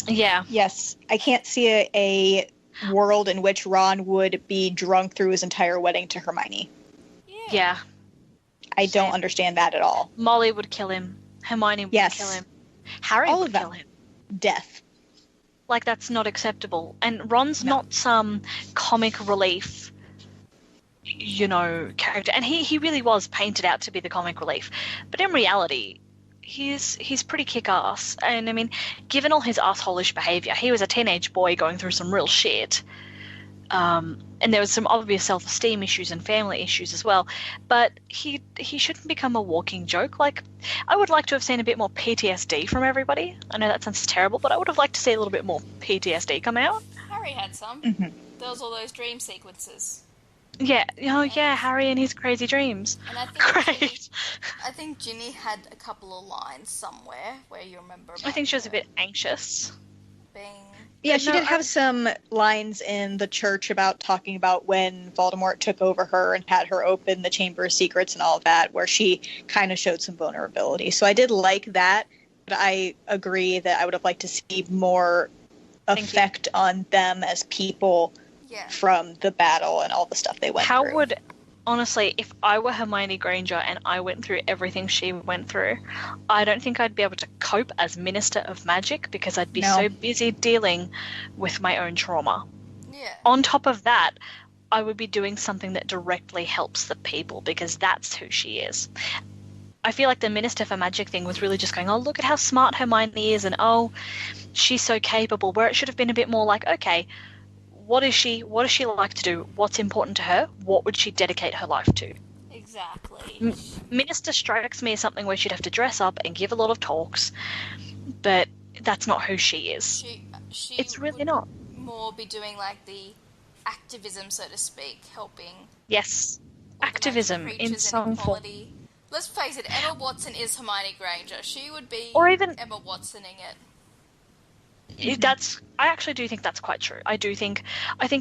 Yeah. Yes. I can't see a world in which Ron would be drunk through his entire wedding to Hermione. Yeah. I don't understand that at all. Molly would kill him. Hermione would kill him. Harry would kill him. Death. Like, that's not acceptable. And Ron's not some comic relief, character. And he really was painted out to be the comic relief. But in reality, he's pretty kick-ass. And, I mean, given all his asshole-ish behaviour, he was a teenage boy going through some real shit. And there was some obvious self-esteem issues and family issues as well. But he shouldn't become a walking joke. Like, I would like to have seen a bit more PTSD from everybody. I know that sounds terrible, but I would have liked to see a little bit more PTSD come out. Harry had some. Mm-hmm. There was all those dream sequences. Yeah, Harry and his crazy dreams. And I think Great. I think Ginny had a couple of lines somewhere where you remember about I think she was a bit anxious. being... Yeah, she did have some lines in the church about talking about when Voldemort took over her and had her open the Chamber of Secrets and all of that, where she kind of showed some vulnerability. So I did like that, but I agree that I would have liked to see more effect on them as people from the battle and all the stuff they went through. Honestly, if I were Hermione Granger and I went through everything she went through, I don't think I'd be able to cope as Minister of Magic because I'd be so busy dealing with my own trauma. Yeah. On top of that, I would be doing something that directly helps the people because that's who she is. I feel like the Minister for Magic thing was really just going, oh, look at how smart Hermione is and, oh, she's so capable, where it should have been a bit more like, okay, what does she like to do? What's important to her? What would she dedicate her life to? Exactly. Minister strikes me as something where she'd have to dress up and give a lot of talks, but that's not who she is. She it's really not. More be doing like the activism, so to speak, helping. Yes, activism in some form. Let's face it, Emma Watson is Hermione Granger. She would be Emma Watsoning it. I actually do think that's quite true. I think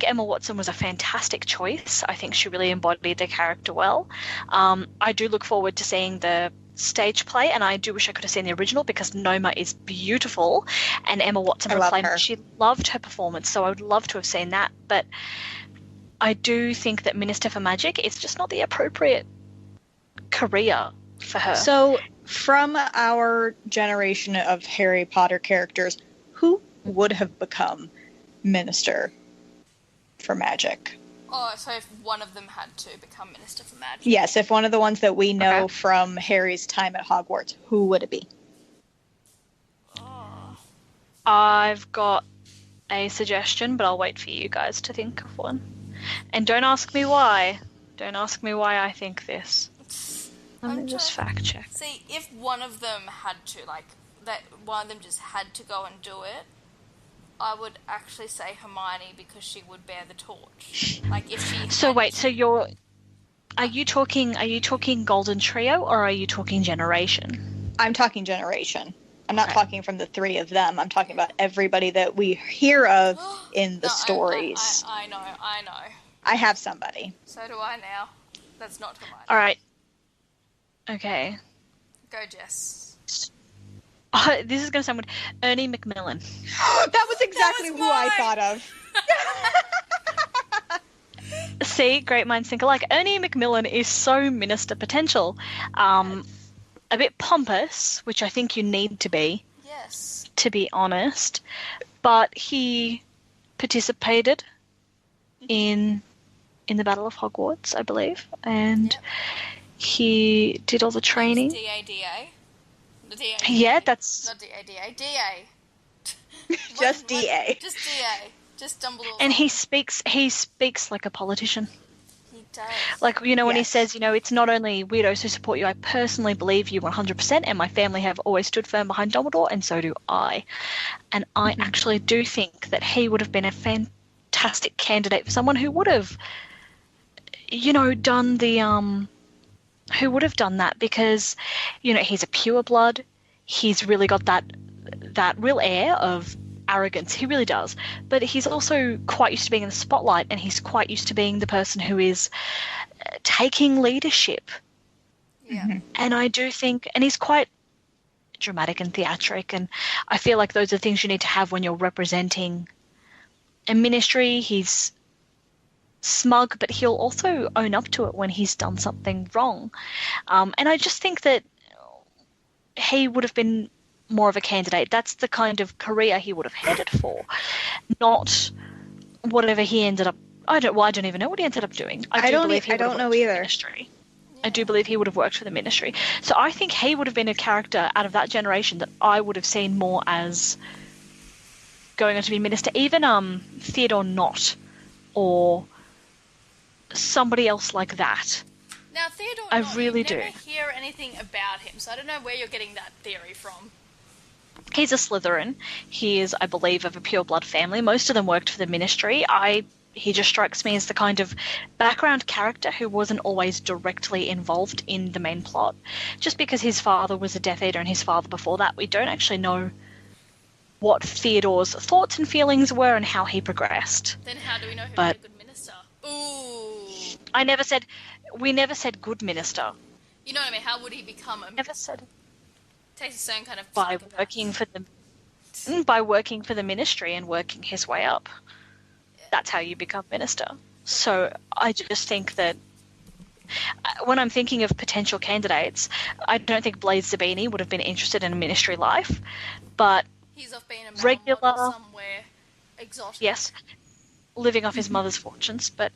Emma Watson was a fantastic choice. I think she really embodied the character well. I do look forward to seeing the stage play, and I do wish I could have seen the original because Noma is beautiful, and Emma Watson proclaimed that she loved her performance, so I would love to have seen that. But I do think that Minister for Magic is just not the appropriate career for her. So, from our generation of Harry Potter characters, who would have become Minister for Magic? Oh, so if one of them had to become Minister for Magic? Yes, if one of the ones that we know from Harry's time at Hogwarts, who would it be? Oh. I've got a suggestion, but I'll wait for you guys to think of one. And don't ask me why. Don't ask me why I think this. Let me just fact check. See, if one of them had to, that one of them just had to go and do it, I would actually say Hermione because she would bear the torch. Like if she. So wait, so are you talking Golden Trio or are you talking Generation? I'm talking Generation. I'm not talking from the three of them. I'm talking about everybody that we hear of in the stories. I know. I have somebody. So do I now. That's not Hermione. All right. Okay. Go, Jess. This is going to sound weird. Ernie Macmillan. That was exactly who I thought of. See, great minds think alike. Ernie Macmillan is so Minister potential. A bit pompous, which I think you need to be. Yes. To be honest. But he participated in the Battle of Hogwarts, I believe. And he did all the training. DADA. Yeah, that's... Not DADA. DA. Just DA. Just DA. Just Dumbledore. And he speaks like a politician. He does. Like, you know, when he Yes. says, you know, it's not only weirdos who support you, I personally believe you 100%, and my family have always stood firm behind Dumbledore, and so do I. And I actually do think that he would have been a fantastic candidate for someone who would have, you know, done that, because, you know, he's a pure blood. He's really got that real air of arrogance. He really does. But he's also quite used to being in the spotlight, and he's quite used to being the person who is taking leadership. Yeah. And I do think, and he's quite dramatic and theatric, and I feel like those are things you need to have when you're representing a ministry. He's smug, but he'll also own up to it when he's done something wrong. And I just think that he would have been more of a candidate. That's the kind of career he would have headed for, not whatever he ended up. I don't even know what he ended up doing. I don't know either. Ministry. Yeah. I do believe he would have worked for the ministry. So I think he would have been a character out of that generation that I would have seen more as going on to be minister. Even Theodore Nott or somebody else like that. Now, Theodore I Nott, really you do. never hear anything about him, so I don't know where you're getting that theory from. He's a Slytherin. He is, I believe, of a pure blood family. Most of them worked for the ministry. He just strikes me as the kind of background character who wasn't always directly involved in the main plot. Just because his father was a Death Eater and his father before that, we don't actually know what Theodore's thoughts and feelings were and how he progressed. Then how do we know he'd But- be a good minister? Ooh. We never said good minister. You know what I mean? How would he become a Never said takes a certain kind of by psychopath. working for the ministry and working his way up. That's how you become minister. So I just think that when I'm thinking of potential candidates, I don't think Blaise Zabini would have been interested in a ministry life, but He's off being a male regular- model somewhere exotic. yes, living off his mother's fortunes. But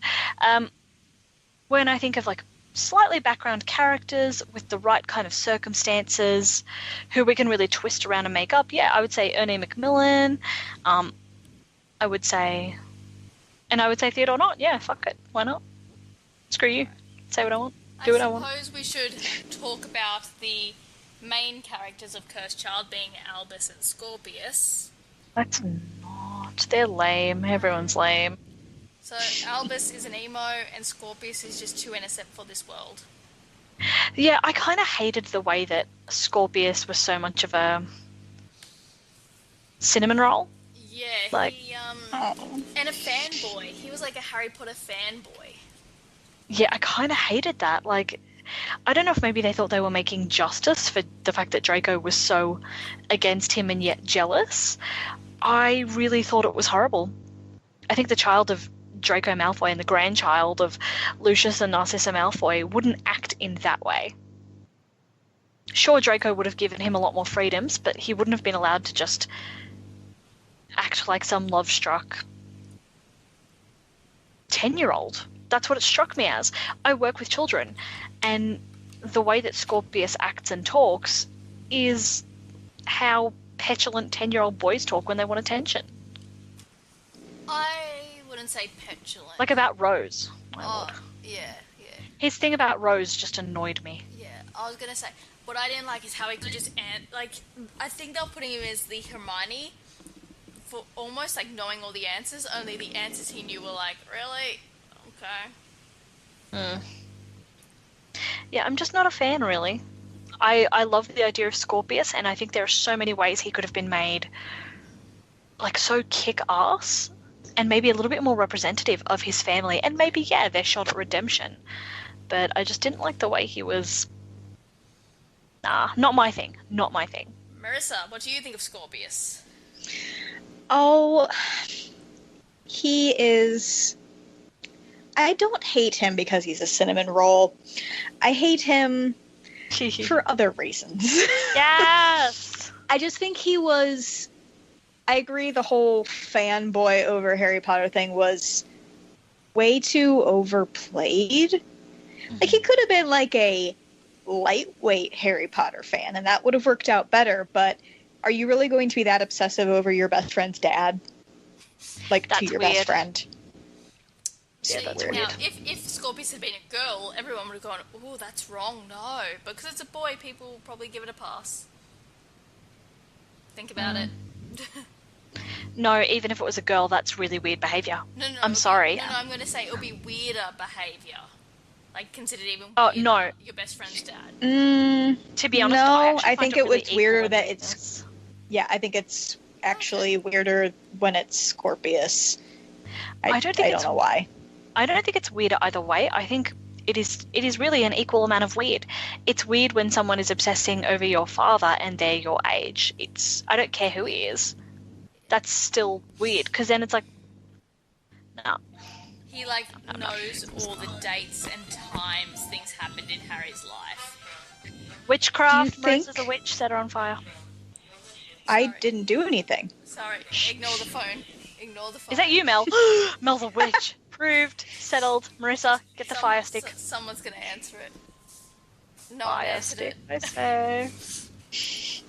when I think of like slightly background characters with the right kind of circumstances, who we can really twist around and make up, yeah, I would say Ernie Macmillan. I would say Theodore Nott. Yeah, fuck it, why not? Screw you. Say what I want. Do what I want. I suppose we should talk about the main characters of Cursed Child being Albus and Scorpius. That's not. They're lame. Everyone's lame. So Albus is an emo and Scorpius is just too innocent for this world. Yeah, I kind of hated the way that Scorpius was so much of a cinnamon roll. Yeah, Like- he and a fanboy. He was like a Harry Potter fanboy. Yeah, I kind of hated that. Like, I don't know if maybe they thought they were making justice for the fact that Draco was so against him and yet jealous. I really thought it was horrible. I think the child of Draco Malfoy and the grandchild of Lucius and Narcissa Malfoy wouldn't act in that way. Sure, Draco would have given him a lot more freedoms, but he wouldn't have been allowed to just act like some love-struck 10-year-old. That's what it struck me as. I work with children, and the way that Scorpius acts and talks is how petulant 10-year-old boys talk when they want attention. I wouldn't say petulant. Like about Rose, my lord. Yeah. His thing about Rose just annoyed me. Yeah, I was gonna say, what I didn't like is how he could just I think they were putting him as the Hermione for almost like knowing all the answers, only the answers he knew were like, really? Okay. Yeah, I'm just not a fan, really. I love the idea of Scorpius, and I think there are so many ways he could have been made like so kick-ass and maybe a little bit more representative of his family, and maybe, yeah, they're shot at redemption. But I just didn't like the way he was. Nah, not my thing. Not my thing. Marissa, what do you think of Scorpius? Oh, he is... I don't hate him because he's a cinnamon roll. I hate him for other reasons. Yes! I just think he was... I agree the whole fanboy over Harry Potter thing was way too overplayed. Mm-hmm. Like, he could have been like a lightweight Harry Potter fan, and that would have worked out better, but Are you really going to be that obsessive over your best friend's dad? Like, That's to your weird. best friend? See, that's now, weird. if Scorpius had been a girl, everyone would have gone, oh, that's wrong, no. But because it's a boy, people will probably give it a pass. Think about it. No, even if it was a girl, that's really weird behaviour. No, I'm sorry. No, I'm going to say it'll be weirder behaviour. Like, considered even Oh, weirder, no. your best friend's dad. To be honest, no, I think it was weirder that weirdness. it's... Yeah, I think it's actually weirder when it's Scorpius. I don't know why. I don't think it's weirder either way. I think it is really an equal amount of weird. It's weird when someone is obsessing over your father and they're your age. I don't care who he is. That's still weird, because then it's like, no. He, like, knows all the dates and times things happened in Harry's life. Witchcraft, Do you think- Marissa's a witch, set her on fire. I Sorry. didn't do anything. Sorry, ignore the phone. Ignore the phone. Is that you, Mel? Mel's a witch. Proved, settled. Marissa, get the fire stick. Someone's going to answer it. No one Fire answered stick, it. I say. It's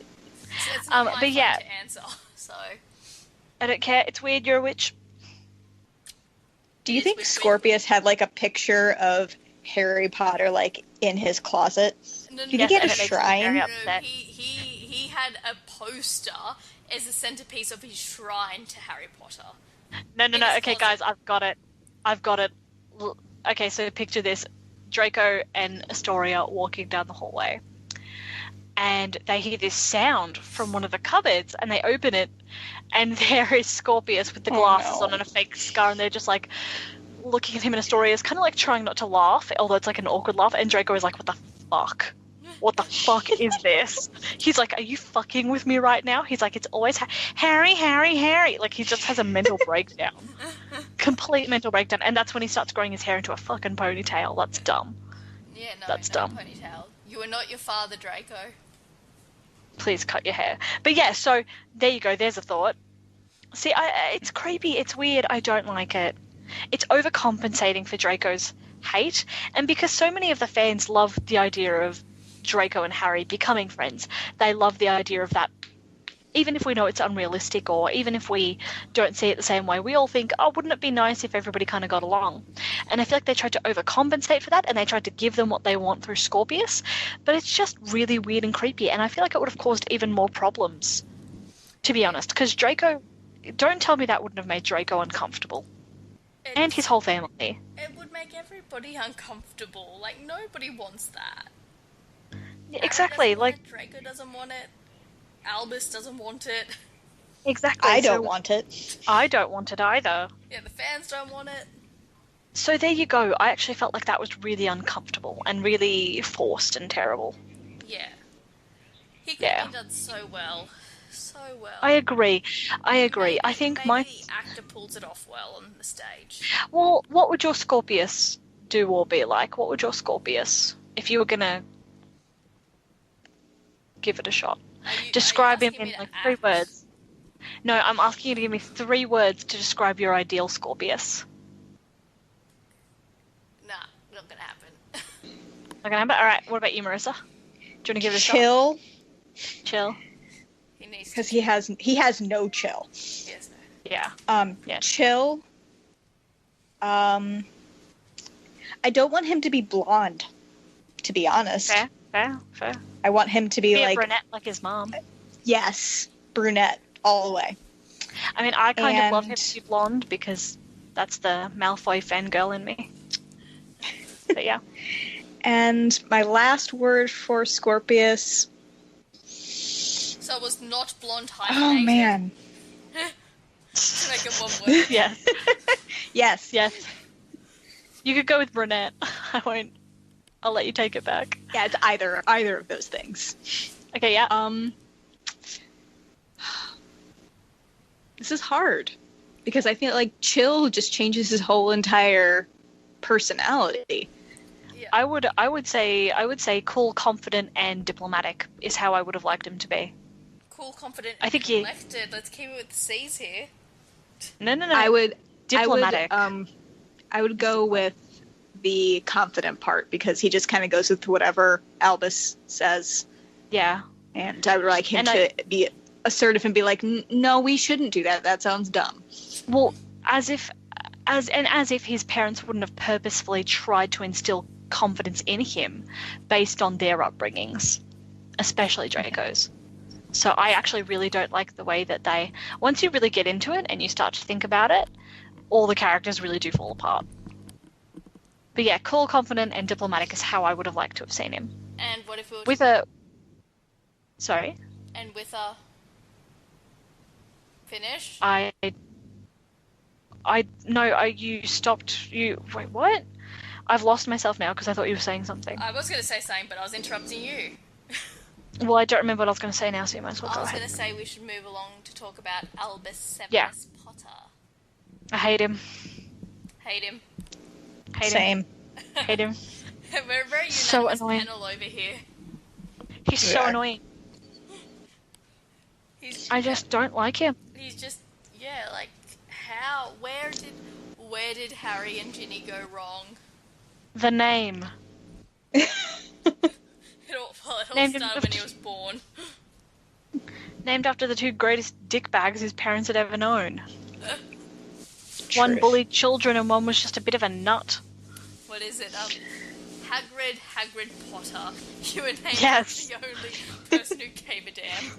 not my but phone yeah. to answer, so... I don't care. It's weird. You're a witch. Do you Yes, think we- Scorpius had, like, a picture of Harry Potter, like, in his closet? No, Do you no, think he had a and it makes me shrine? very no, upset. he had a poster as the centerpiece of his shrine to Harry Potter. No. In his Okay, closet. guys, I've got it. Okay, so picture this: Draco and Astoria walking down the hallway, and they hear this sound from one of the cupboards, and they open it, and there is Scorpius with the glasses no. on and a fake scar, and they're just like looking at him, and Astoria is kind of like trying not to laugh, although it's like an awkward laugh, and Draco is like, "What the fuck? What the fuck is this?" He's like, "Are you fucking with me right now?" He's like, "It's always Harry, Harry, Harry." Like, he just has a mental breakdown. Complete mental breakdown. And that's when he starts growing his hair into a fucking ponytail. That's dumb. Yeah, no, That's no dumb. ponytail. You are not your father, Draco. Please cut your hair. But yeah, so there you go. There's a thought. See, it's creepy. It's weird. I don't like it. It's overcompensating for Draco's hate. And because so many of the fans love the idea of Draco and Harry becoming friends, they love the idea of that. Even if we know it's unrealistic, or even if we don't see it the same way, we all think, oh, wouldn't it be nice if everybody kind of got along? And I feel like they tried to overcompensate for that, and they tried to give them what they want through Scorpius, but it's just really weird and creepy, and I feel like it would have caused even more problems, to be honest, because Draco, don't tell me that wouldn't have made Draco uncomfortable. And his whole family. It would make everybody uncomfortable. Like, nobody wants that. Yeah, Harry exactly, doesn't want like, it, Draco doesn't want it. Albus doesn't want it. exactly. I don't so want it. I don't want it either. Yeah, the fans don't want it. So there you go. I actually felt like that was really uncomfortable and really forced and terrible. Yeah. He could Yeah. have done so well. So well. I agree. I Maybe, think maybe the actor pulls it off well on the stage. Well, what would your Scorpius do or be like? What would your Scorpius, if you were gonna give it a shot? Describe him in like 3 words. No, I'm asking you to give me 3 words to describe your ideal Scorpius. Nah, not gonna happen. Not gonna happen? Alright, what about you, Marissa? Do you want to give it a shot? Chill, Chill. He needs to. because he has no chill. Yes, no. Yeah. Yeah. Chill. I don't want him to be blonde, to be honest. Fair. I want him to be Be a like, brunette like his mom. yes, brunette all the way. I mean, I kind of love him And- to be blonde because that's the Malfoy fangirl in me. But yeah. And my last word for Scorpius. So it was not blonde Oh hyphenated. man. To make it one word. Yes. Yes. Yes. You could go with brunette. I won't. I'll let you take it back. Yeah, it's either of those things. Okay, yeah. This is hard because I feel like chill just changes his whole entire personality. Yeah. I would say cool, confident, and diplomatic is how I would have liked him to be. Cool, confident, I and think he- collected. Let's keep it with the C's here. No. I would Diplomatic. I would go with the confident part because he just kind of goes with whatever Albus says, Yeah. and I would like him And to be assertive and be like, no, we shouldn't do that. That sounds dumb. Well, as if his parents wouldn't have purposefully tried to instill confidence in him based on their upbringings, especially Draco's. So I actually really don't like the way that once you really get into it and you start to think about it, all the characters really do fall apart. But yeah, cool, confident, and diplomatic is how I would have liked to have seen him. And what if it was... With a... Sorry? And with a... Finish? You stopped... Wait, what? I've lost myself now because I thought you were saying something. I was going to say something, but I was interrupting you. Well, I don't remember what I was going to say now, so you might as well go ahead. I was going to say we should move along to talk about Albus Severus Potter. I hate him. Hate him. Same. Hate him. We're a very unanimous so annoying. panel over here. He's so annoying. I just don't like him. He's just, like, how, where did Harry and Ginny go wrong? The name. It all Named started when he was born. Named after the two greatest dickbags his parents had ever known. True. One bullied children and one was just a bit of a nut. What is it? Hagrid Potter. You and Nate Yes. are the only person who gave a damn.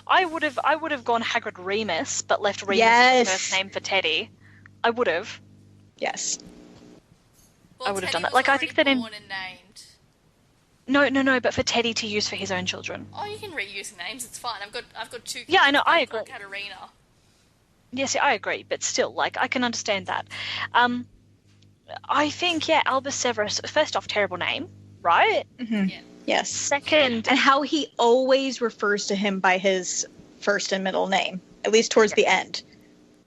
I would have gone Hagrid Remus, but left Remus as the first name for Teddy. I would have. Yes. Well, I would have Teddy done that. was Like, I think that in... born and named. No, but for Teddy to use for his own children. Oh, you can reuse names. It's fine. I've got two. Yeah, I know. I agree. Katarina. Yes, I agree, but still, like, I can understand that. I think, Albus Severus. First off, terrible name, right? Mm-hmm. Yeah. Yes. Second, and how he always refers to him by his first and middle name, at least towards the end.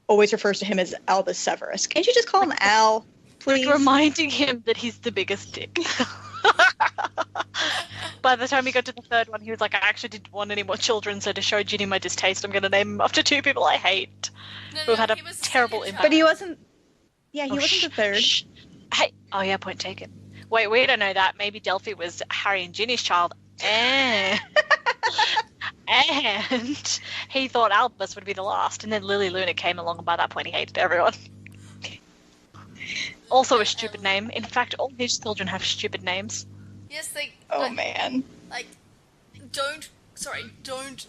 Always refers to him as Albus Severus. Can't you just call him Al, please? reminding him that he's the biggest dick. By the time he got to the third one, he was like, I actually didn't want any more children, so to show Ginny my distaste, I'm going to name him after two people I hate. Who have had a terrible impact. But he wasn't... Yeah, he wasn't the third. Hey, oh yeah, point taken. Wait, we don't know that. Maybe Delphi was Harry and Ginny's child. And he thought Albus would be the last, and then Lily Luna came along, and by that point he hated everyone. Also a stupid name. In fact, all his children have stupid names. Yes, they... Oh, man. Like, don't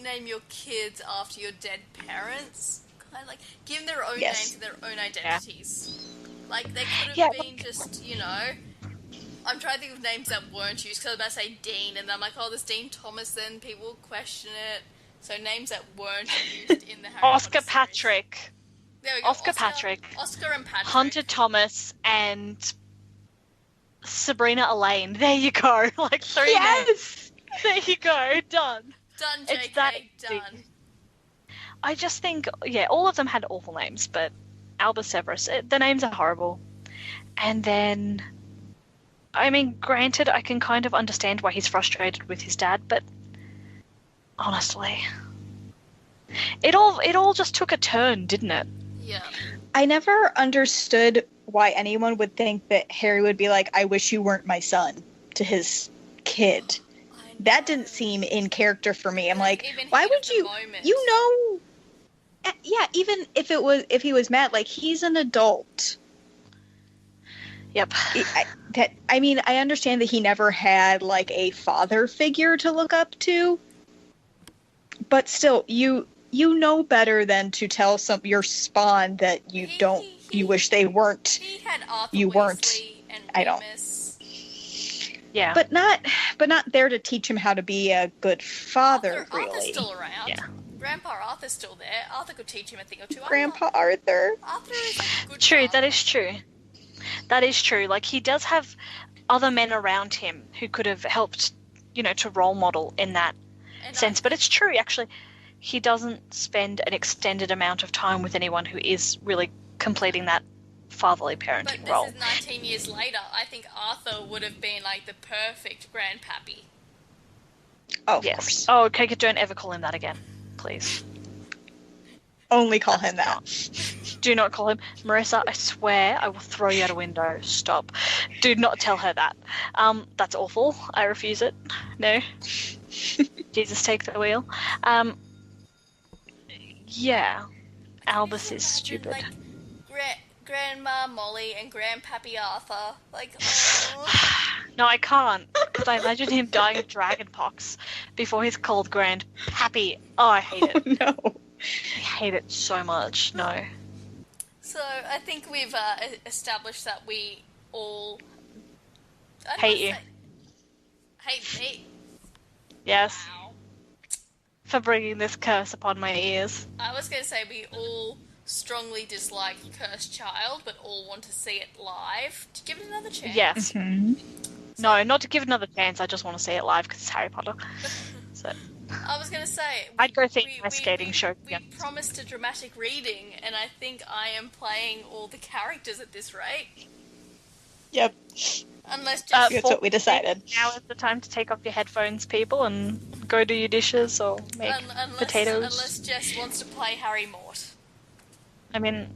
name your kids after your dead parents. Kind of like, give them their own names and their own identities. Like, they could have been just, I'm trying to think of names that weren't used, because I was about to say Dean, and I'm like, oh, there's Dean Thomas, then people will question it. So names that weren't used in the Harry Oscar Potter series. Patrick. There we go. Oscar Patrick. Oscar and Patrick. Hunter Thomas and Sabrina Elaine. There you go. Like 3 names. There you go. Done. Done, It's JK. that Done. I just think, all of them had awful names, but Albus Severus, the names are horrible. And then, I mean, granted, I can kind of understand why he's frustrated with his dad, but honestly, it all just took a turn, didn't it? Yeah. I never understood why anyone would think that Harry would be like, I wish you weren't my son, to his kid. That didn't seem in character for me. I'm like, why would you? Yeah, even if he was mad, like, he's an adult. Yep. I mean, I understand that he never had like a father figure to look up to, but still, you know better than to tell your spawn that you wish they weren't. He had Arthur you Weasley weren't. And I don't. Remus. Yeah. But not there to teach him how to be a good father. Really. Arthur's still around. Yeah. Grandpa Arthur's still there. Arthur could teach him a thing or two. Grandpa Arthur. Arthur is a good True, father. that is true. That is true. Like, he does have other men around him who could have helped, to role model in that sense. But it's true, actually. He doesn't spend an extended amount of time with anyone who is really completing that fatherly parenting But role. this is 19 years later. I think Arthur would have been, like, the perfect grandpappy. Oh, yes. of course. Oh, okay, don't ever call him that again, please. Only call him that. Do not call him. Marissa, I swear I will throw you out a window. Stop. Do not tell her that. That's awful. I refuse it. No. Jesus take the wheel. Yeah, Albus is stupid. Like, Grandma Molly and Grandpappy Arthur. Like, oh. No, I can't. Because I imagine him dying of dragonpox before he's called Grandpappy. Oh, I hate it. Oh, no. I hate it so much. No. So, I think we've established that we all... Hate you. Hate me? Yes. Wow. For bringing this curse upon my ears. I was going to say we all strongly dislike Cursed Child, but all want to see it live. To give it another chance. Yes. Mm-hmm. No, not to give it another chance. I just want to see it live because it's Harry Potter. So I was going to say... I'd go see my skating show. We promised a dramatic reading, and I think I am playing all the characters at this rate. Yep. Unless just... That's what we decided. Now is the time to take off your headphones, people, and go do your dishes or make potatoes. Unless Jess wants to play Harry Mort. I mean...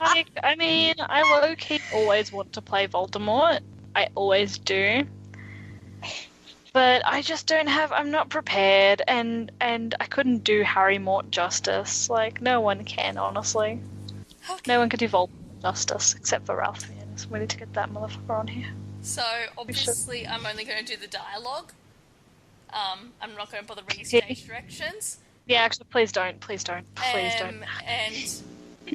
I low-key always want to play Voldemort. I always do. But I just don't have... I'm not prepared, and I couldn't do Harry Mort justice. Like, no one can, honestly. Okay. No one could do Voldemort justice, except for Ralph Fiennes. We need to get that motherfucker on here. So, obviously, I'm only going to do the dialogue. I'm not going to bother reading stage directions. Yeah, actually, please don't. Please don't. And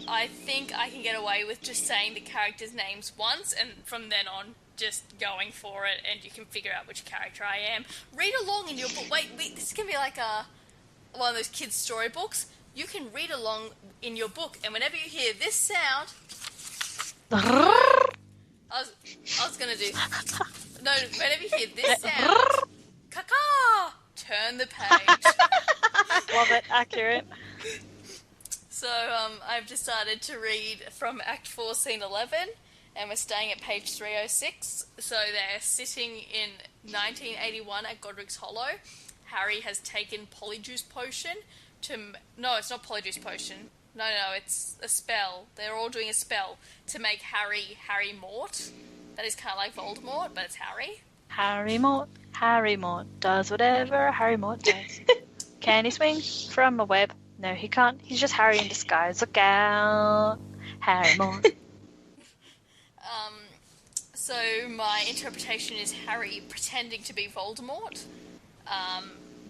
I think I can get away with just saying the characters' names once, and from then on, just going for it, and you can figure out which character I am. Read along in your book. Wait, this is going to be like one of those kids' storybooks. You can read along in your book, and whenever you hear this sound... I was going to do... No, whenever you hear this sound... Caca! Turn the page. Love it. Accurate. So, I've decided to read from Act 4, Scene 11, and we're staying at page 306. So they're sitting in 1981 at Godric's Hollow. Harry has taken Polyjuice Potion to... No, it's not Polyjuice Potion. No, it's a spell. They're all doing a spell to make Harry Mort. That is kind of like Voldemort, but it's Harry. Harry Mort does whatever Harry Mort does. Can he swing from a web? No, he can't. He's just Harry in disguise. Look out, Harry Mort. So my interpretation is Harry pretending to be Voldemort.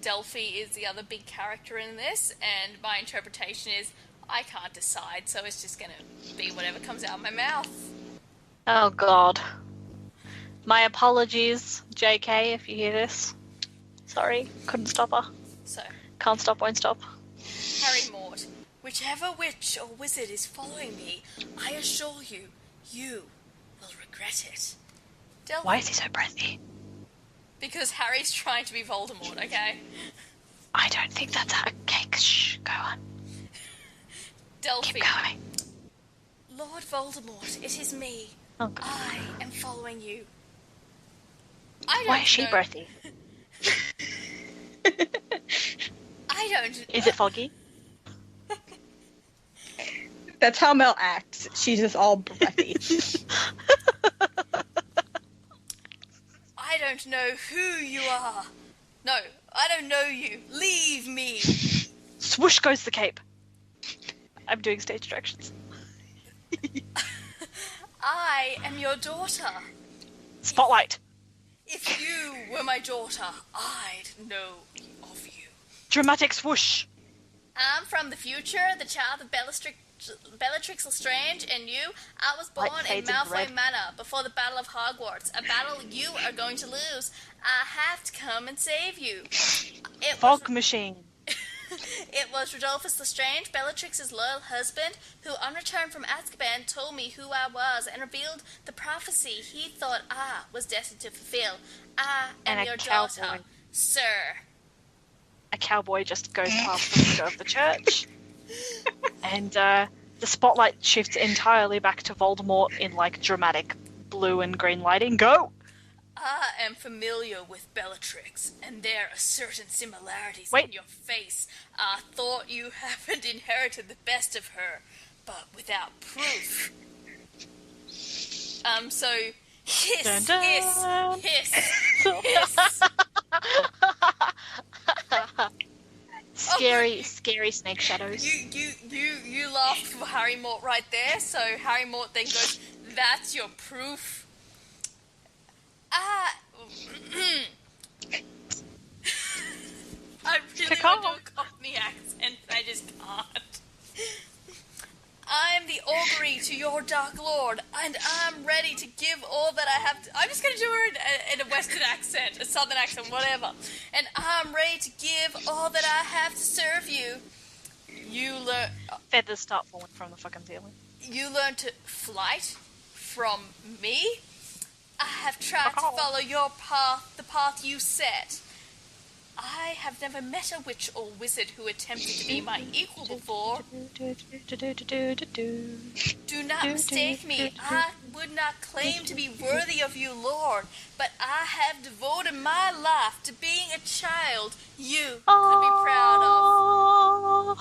Delphi is the other big character in this, and my interpretation is I can't decide, so it's just going to be whatever comes out of my mouth. Oh, God. My apologies, JK, if you hear this. Sorry, couldn't stop her. So, can't stop, won't stop. Harry Mort, whichever witch or wizard is following me, I assure you, you will regret it. Delphi. Why is he so breathy? Because Harry's trying to be Voldemort, okay? I don't think that's okay. Shh, go on. Delphi. Keep going. Lord Voldemort, it is me. Oh, God. I am following you. Why is she breathy? I don't... Is it foggy? That's how Mel acts. She's just all breathy. I don't know who you are. No, I don't know you. Leave me. Swoosh goes the cape. I'm doing stage directions. I am your daughter. Spotlight. If you were my daughter, I'd know of you. Dramatic swoosh. I'm from the future, the child of Bellatrix Lestrange, and you. I was born in Malfoy Manor before the Battle of Hogwarts, a battle you are going to lose. I have to come and save you. Fog machine. It was Rodolphus Lestrange, Bellatrix's loyal husband, who on return from Azkaban told me who I was and revealed the prophecy he thought I was destined to fulfill. I am your daughter, sir. A cowboy just goes past the window of the church, and the spotlight shifts entirely back to Voldemort in like dramatic blue and green lighting. Go! I am familiar with Bellatrix, and there are certain similarities in your face. I thought you hadn't inherited the best of her, but without proof. So, hiss, dun, dun. hiss, hiss, hiss. Scary snake shadows. You laughed for Harry Mort right there, so Harry Mort then goes, "That's your proof." I really want to do a Cockney accent, but I just can't. I am the augury to your Dark Lord, and I'm ready to give all that I have to... I'm just going to do her in a Western accent, a Southern accent, whatever. And I'm ready to give all that I have to serve you. You learn... Feathers start falling from the fucking ceiling. You learn to flight from me. I have tried to follow your path, the path you set. I have never met a witch or wizard who attempted to be my equal before. Do not mistake me. I would not claim to be worthy of you, Lord, but I have devoted my life to being a child you could be proud of.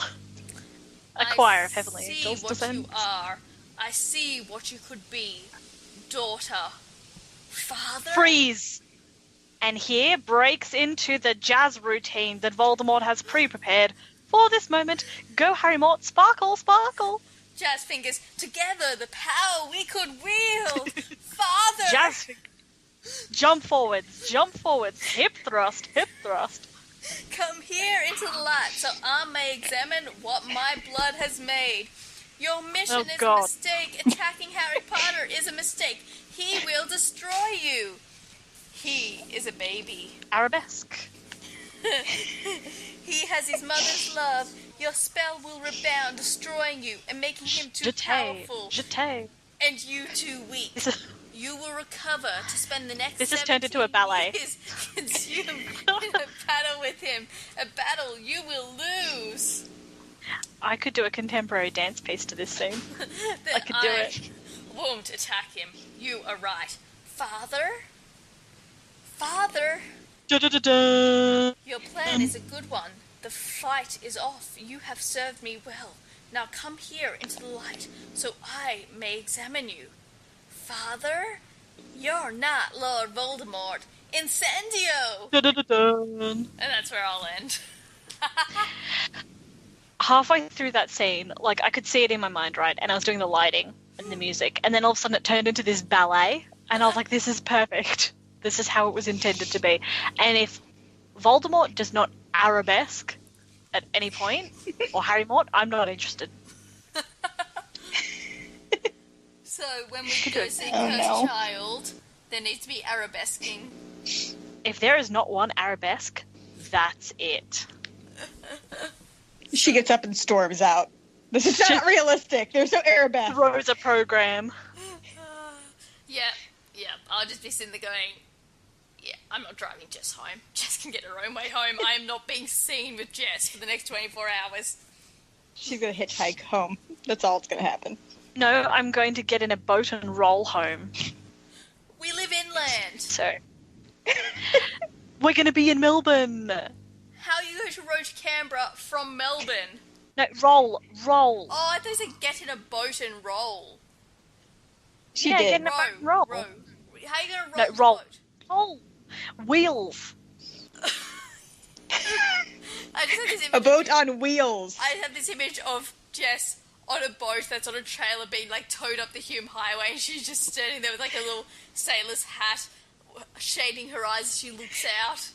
A choir of heavenly angels descends. I see what you are. I see what you could be. Daughter. Father? Freeze! And here breaks into the jazz routine that Voldemort has pre-prepared for this moment. Go, Harry Mort, sparkle, sparkle! Jazz fingers, together the power we could wield! Father! Jazz jump forwards, hip thrust, hip thrust. Come here into the light so I may examine what my blood has made. Your mission is a mistake. Attacking Harry Potter is a mistake. He will destroy you. He is a baby. Arabesque. He has his mother's love. Your spell will rebound, destroying you and making him too powerful. And you too weak. You will recover to spend the next 17 has turned into a ballet. Years consumed in a battle with him. A battle you will lose. I could do a contemporary dance piece to this scene. I could do it. Won't attack him. You are right. Father? Father? Your plan is a good one. The fight is off. You have served me well. Now come here into the light so I may examine you. Father? You're not Lord Voldemort. Incendio! And that's where I'll end. Halfway through that scene, like, I could see it in my mind, right? And I was doing the lighting and the music. And then all of a sudden it turned into this ballet. And I was like, this is perfect. This is how it was intended to be. And if Voldemort does not arabesque at any point, or Harry Mort, I'm not interested. So when we go see Cursed Child, there needs to be arabesquing. If there is not one arabesque, that's it. She gets up and storms out. This is not realistic. There's no arabesque. Throws a program. Yeah. I'll just be sitting there going, yeah, I'm not driving Jess home. Jess can get her own way home. I am not being seen with Jess for the next 24 hours. She's going to hitchhike home. That's all that's going to happen. No, I'm going to get in a boat and roll home. We live inland. So, we're going to be in Melbourne. How are you going to road to Canberra from Melbourne? No, roll. Oh, I thought you said get in a boat and roll. She did. Get in a boat and roll. Row. How are you going to roll? No, roll. Boat? Roll. Wheels. I just had this image a boat on wheels. I have this image of Jess on a boat that's on a trailer being like towed up the Hume Highway, and she's just standing there with like a little sailor's hat, shading her eyes as she looks out.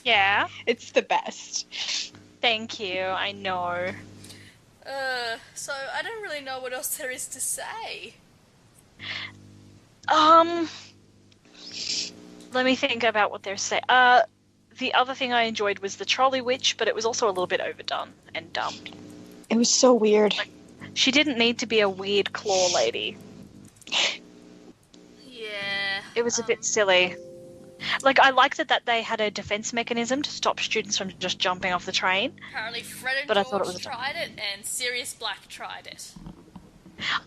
Yeah. It's the best. Thank you, I know. So I don't really know what else there is to say. Let me think about what they're saying. The other thing I enjoyed was the trolley witch, but it was also a little bit overdone and dumb. It was so weird. Like, she didn't need to be a weird claw lady. Yeah. It was a bit silly. Like, I liked that they had a defense mechanism to stop students from just jumping off the train. Apparently Fred and But I thought it George was tried it, and Sirius Black tried it.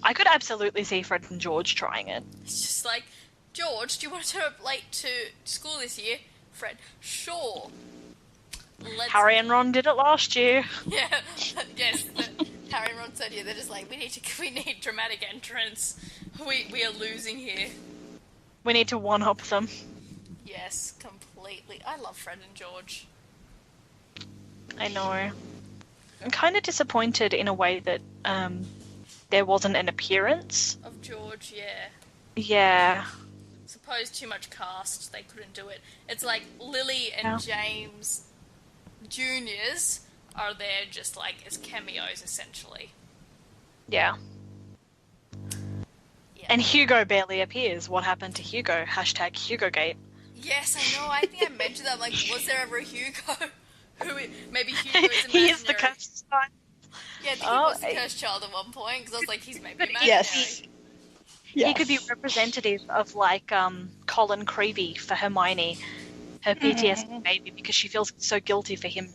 I could absolutely see Fred and George trying it. It's just like, George, do you want to turn up late to school this year? Fred, sure. Harry and Ron did it last year. Yeah, yes. Harry and Ron said, yeah, they're just like, we need dramatic entrance. We are losing here. We need to one-up them. Yes, completely. I love Fred and George. I know. I'm kind of disappointed in a way that there wasn't an appearance. Of George, yeah. Yeah. Suppose too much cast, they couldn't do it. It's like Lily and Yeah. James Juniors are there just like as cameos, essentially. Yeah. Yeah. And Hugo barely appears. What happened to Hugo? Hashtag HugoGate. Yes, I know. I think I mentioned that. Like, was there ever a Hugo? Maybe Hugo is imaginary. He is the cursed child. Yeah, I think he was the cursed child at one point, because I was like, he's maybe imaginary. Yes. He could be representative of, like, Colin Creevy for Hermione, her PTSD maybe, because she feels so guilty for him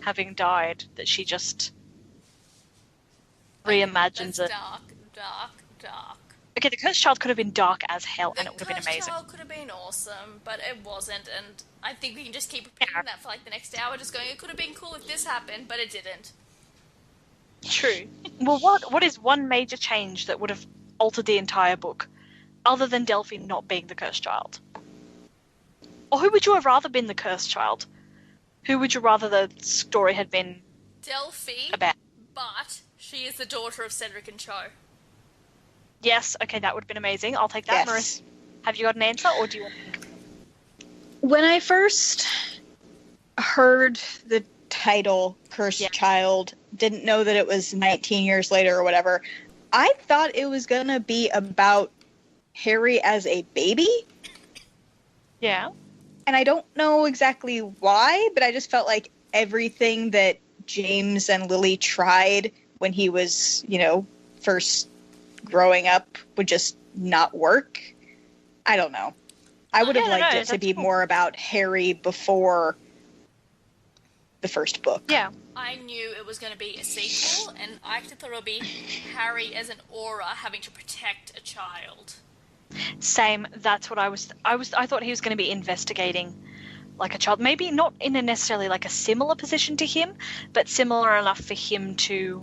having died that she just reimagines it. Dark. Okay, the cursed child could have been dark as hell, and it would have been The cursed amazing. child could have been awesome, but it wasn't, and I think we can just keep repeating that for, like, the next hour, just going, it could have been cool if this happened, but it didn't. True. Well, what is one major change that would have altered the entire book, other than Delphi not being the cursed child? Or who would you have rather been the cursed child? Who would you rather the story had been Delphi, about? but she is the daughter of Cedric and Cho. Yes, okay, that would have been amazing. I'll take that, Yes. Marissa. Have you got an answer, or do you want to think? When I first heard the title Cursed Child, didn't know that it was 19 years later or whatever, I thought it was gonna be about Harry as a baby. Yeah. And I don't know exactly why, but I just felt like everything that James and Lily tried when he was, first growing up would just not work. I don't know. I would have liked it to be more about Harry before the first book. Yeah. I knew it was going to be a sequel, and I actually thought it would be Harry as an aura having to protect a child. Same. That's what I thought he was going to be investigating like a child. Maybe not in a necessarily like a similar position to him, but similar enough for him to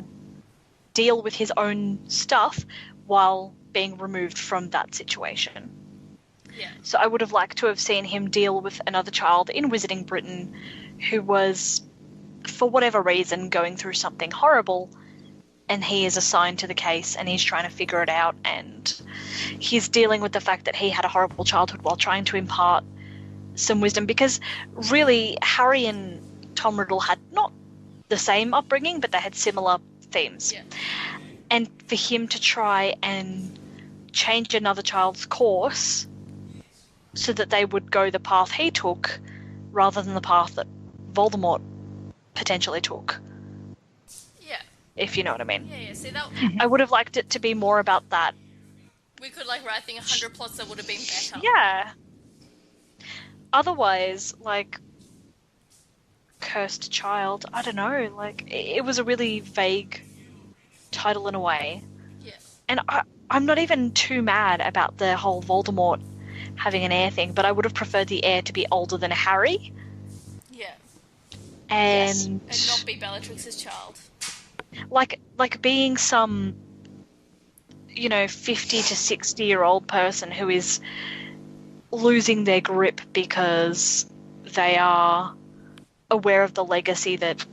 deal with his own stuff while being removed from that situation. Yeah. So I would have liked to have seen him deal with another child in Wizarding Britain who was, for whatever reason, going through something horrible, and he is assigned to the case and he's trying to figure it out, and he's dealing with the fact that he had a horrible childhood while trying to impart some wisdom, because really Harry and Tom Riddle had not the same upbringing, but they had similar themes. Yeah. And for him to try and change another child's course so that they would go the path he took rather than the path that Voldemort potentially took. Yeah. If you know what I mean. Yeah, see that... I would have liked it to be more about that. We could, like, write 100 plots that would have been better. Yeah. Otherwise, like, Cursed Child, I don't know, like, it was a really vague title in a way. Yeah. And I'm not even too mad about the whole Voldemort having an heir thing, but I would have preferred the heir to be older than Harry. Yeah. And not be Bellatrix's child. Like being some, 50 to 60-year-old person who is losing their grip because they are aware of the legacy that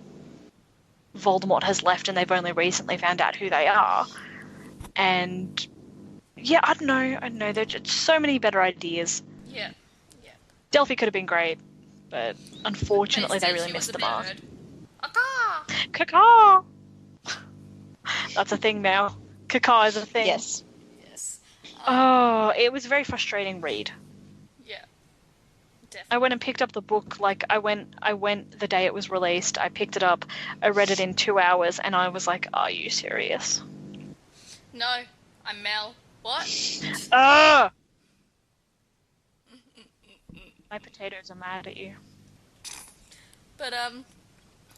Voldemort has left and they've only recently found out who they are. And yeah, I don't know. There are just so many better ideas. Yeah. Delphi could have been great, but unfortunately they really missed the mark. Caca! That's a thing now. Caca is a thing. Yes. Oh, it was a very frustrating read. Yeah. Definitely. I went and picked up the book, I went the day it was released, I picked it up, I read it in 2 hours, and I was like, are you serious? No, I'm Mel. What? Ah! My potatoes are mad at you. But,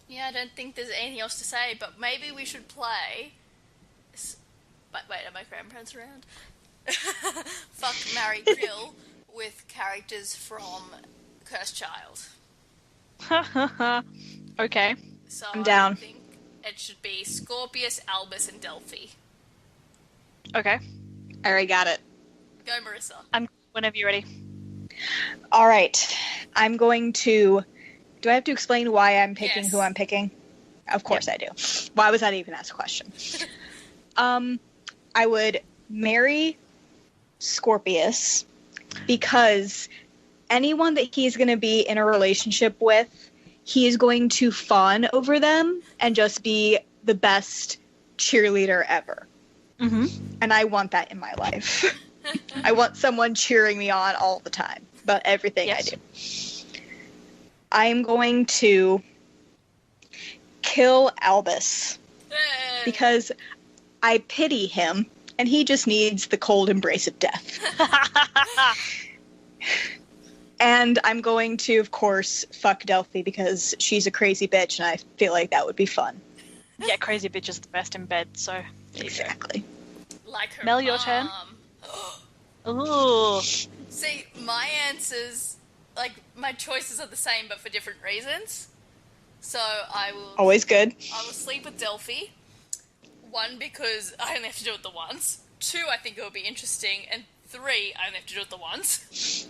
yeah, I don't think there's anything else to say, but maybe we should play... But wait, are my grandparents around? Fuck, marry, kill with characters from Cursed Child. Okay. So I'm down. I think it should be Scorpius, Albus, and Delphi. Okay. I already got it. Go, Marissa. I'm whenever you're ready. All right. I'm going to... Do I have to explain why I'm picking Yes. who I'm picking? Of course I do. Why was that even asked a question? I would marry Scorpius because anyone that he's going to be in a relationship with, he is going to fawn over them and just be the best cheerleader ever. Mm-hmm. And I want that in my life. I want someone cheering me on all the time about everything I do. I am going to kill Albus because I pity him and he just needs the cold embrace of death. And I'm going to, of course, fuck Delphi because she's a crazy bitch and I feel like that would be fun. Yeah, crazy bitch is the best in bed, so... Exactly. Like her Mel, mom. your turn. Ooh. See, my answers, like, my choices are the same but for different reasons. So I will... Always good. I will sleep with Delphi. 1, because I only have to do it the once. 2, I think it would be interesting. And 3, I only have to do it the once.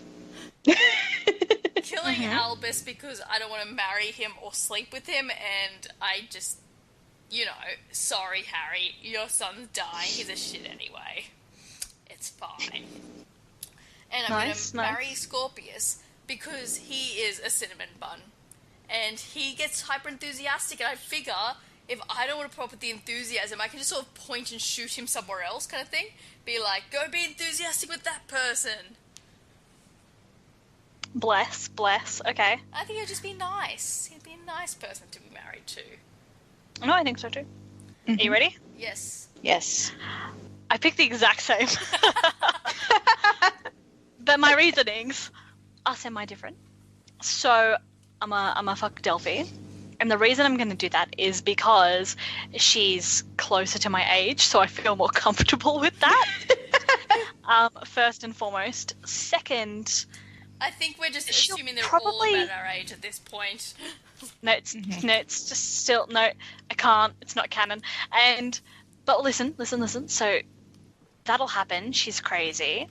Killing Albus because I don't want to marry him or sleep with him, and I just, sorry, Harry, your son's dying. He's a shit anyway. It's fine. And I'm going to marry Scorpius because he is a cinnamon bun. And he gets hyper enthusiastic, and I figure if I don't want to put up with the enthusiasm, I can just sort of point and shoot him somewhere else kind of thing. Be like, go be enthusiastic with that person. Bless. Okay. I think he'd just be nice. He'd be a nice person to be married to. No, I think so too. Are you ready? Yes. Yes. I picked the exact same. But my reasonings are semi-different. So, I'm a fuck Delphi. And the reason I'm going to do that is because she's closer to my age, so I feel more comfortable with that. First and foremost. Second... I think we're just She'll assuming they're probably- all about our age at this point. No, it's just still no. I can't. It's not canon. But listen. So that'll happen. She's crazy.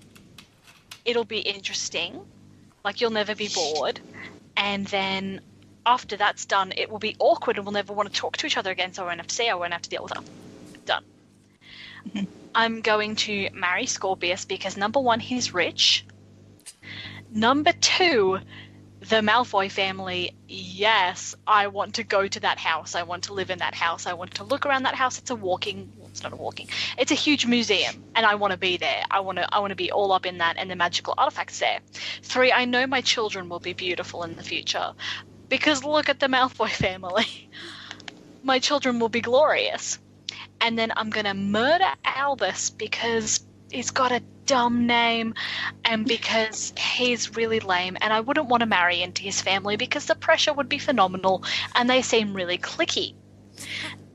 It'll be interesting. Like you'll never be bored. And then after that's done, it will be awkward, and we'll never want to talk to each other again. So I won't have to see her. I won't have to deal with her. Done. I'm going to marry Scorpius because number 1, he's rich. Number 2, the Malfoy family, yes, I want to go to that house. I want to live in that house. I want to look around that house. It's a huge museum, and I want to be there. I want to be all up in that and the magical artifacts there. 3, I know my children will be beautiful in the future because look at the Malfoy family. My children will be glorious. And then I'm going to murder Albus because he's got a dumb name and because he's really lame, and I wouldn't want to marry into his family because the pressure would be phenomenal and they seem really cliquey.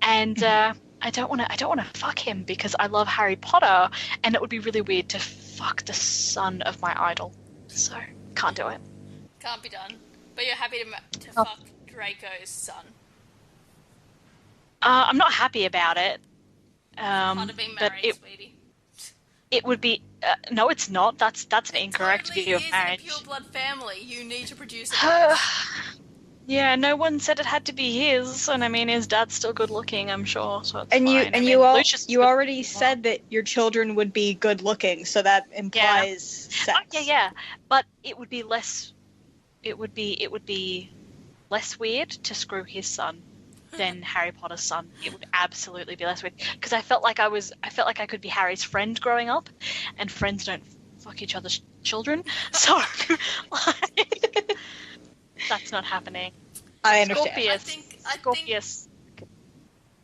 And I don't want to fuck him because I love Harry Potter, and it would be really weird to fuck the son of my idol. So can't do it. Can't be done. But you're happy to fuck Draco's son. I'm not happy about it. Part of being married, sweetie. It would be no, it's not. That's an incorrect Totally view of is marriage. a pure blood family. You need to produce a Yeah, no one said it had to be his, and I mean his dad's still good looking, I'm sure. So it's And fine. you already said that your children would be good looking, so that implies sex. Yeah, but it would be less. It would be less weird to screw his son than Harry Potter's son. It would absolutely be less weird because I felt like I could be Harry's friend growing up, and friends don't fuck each other's children, so like, that's not happening. I understand.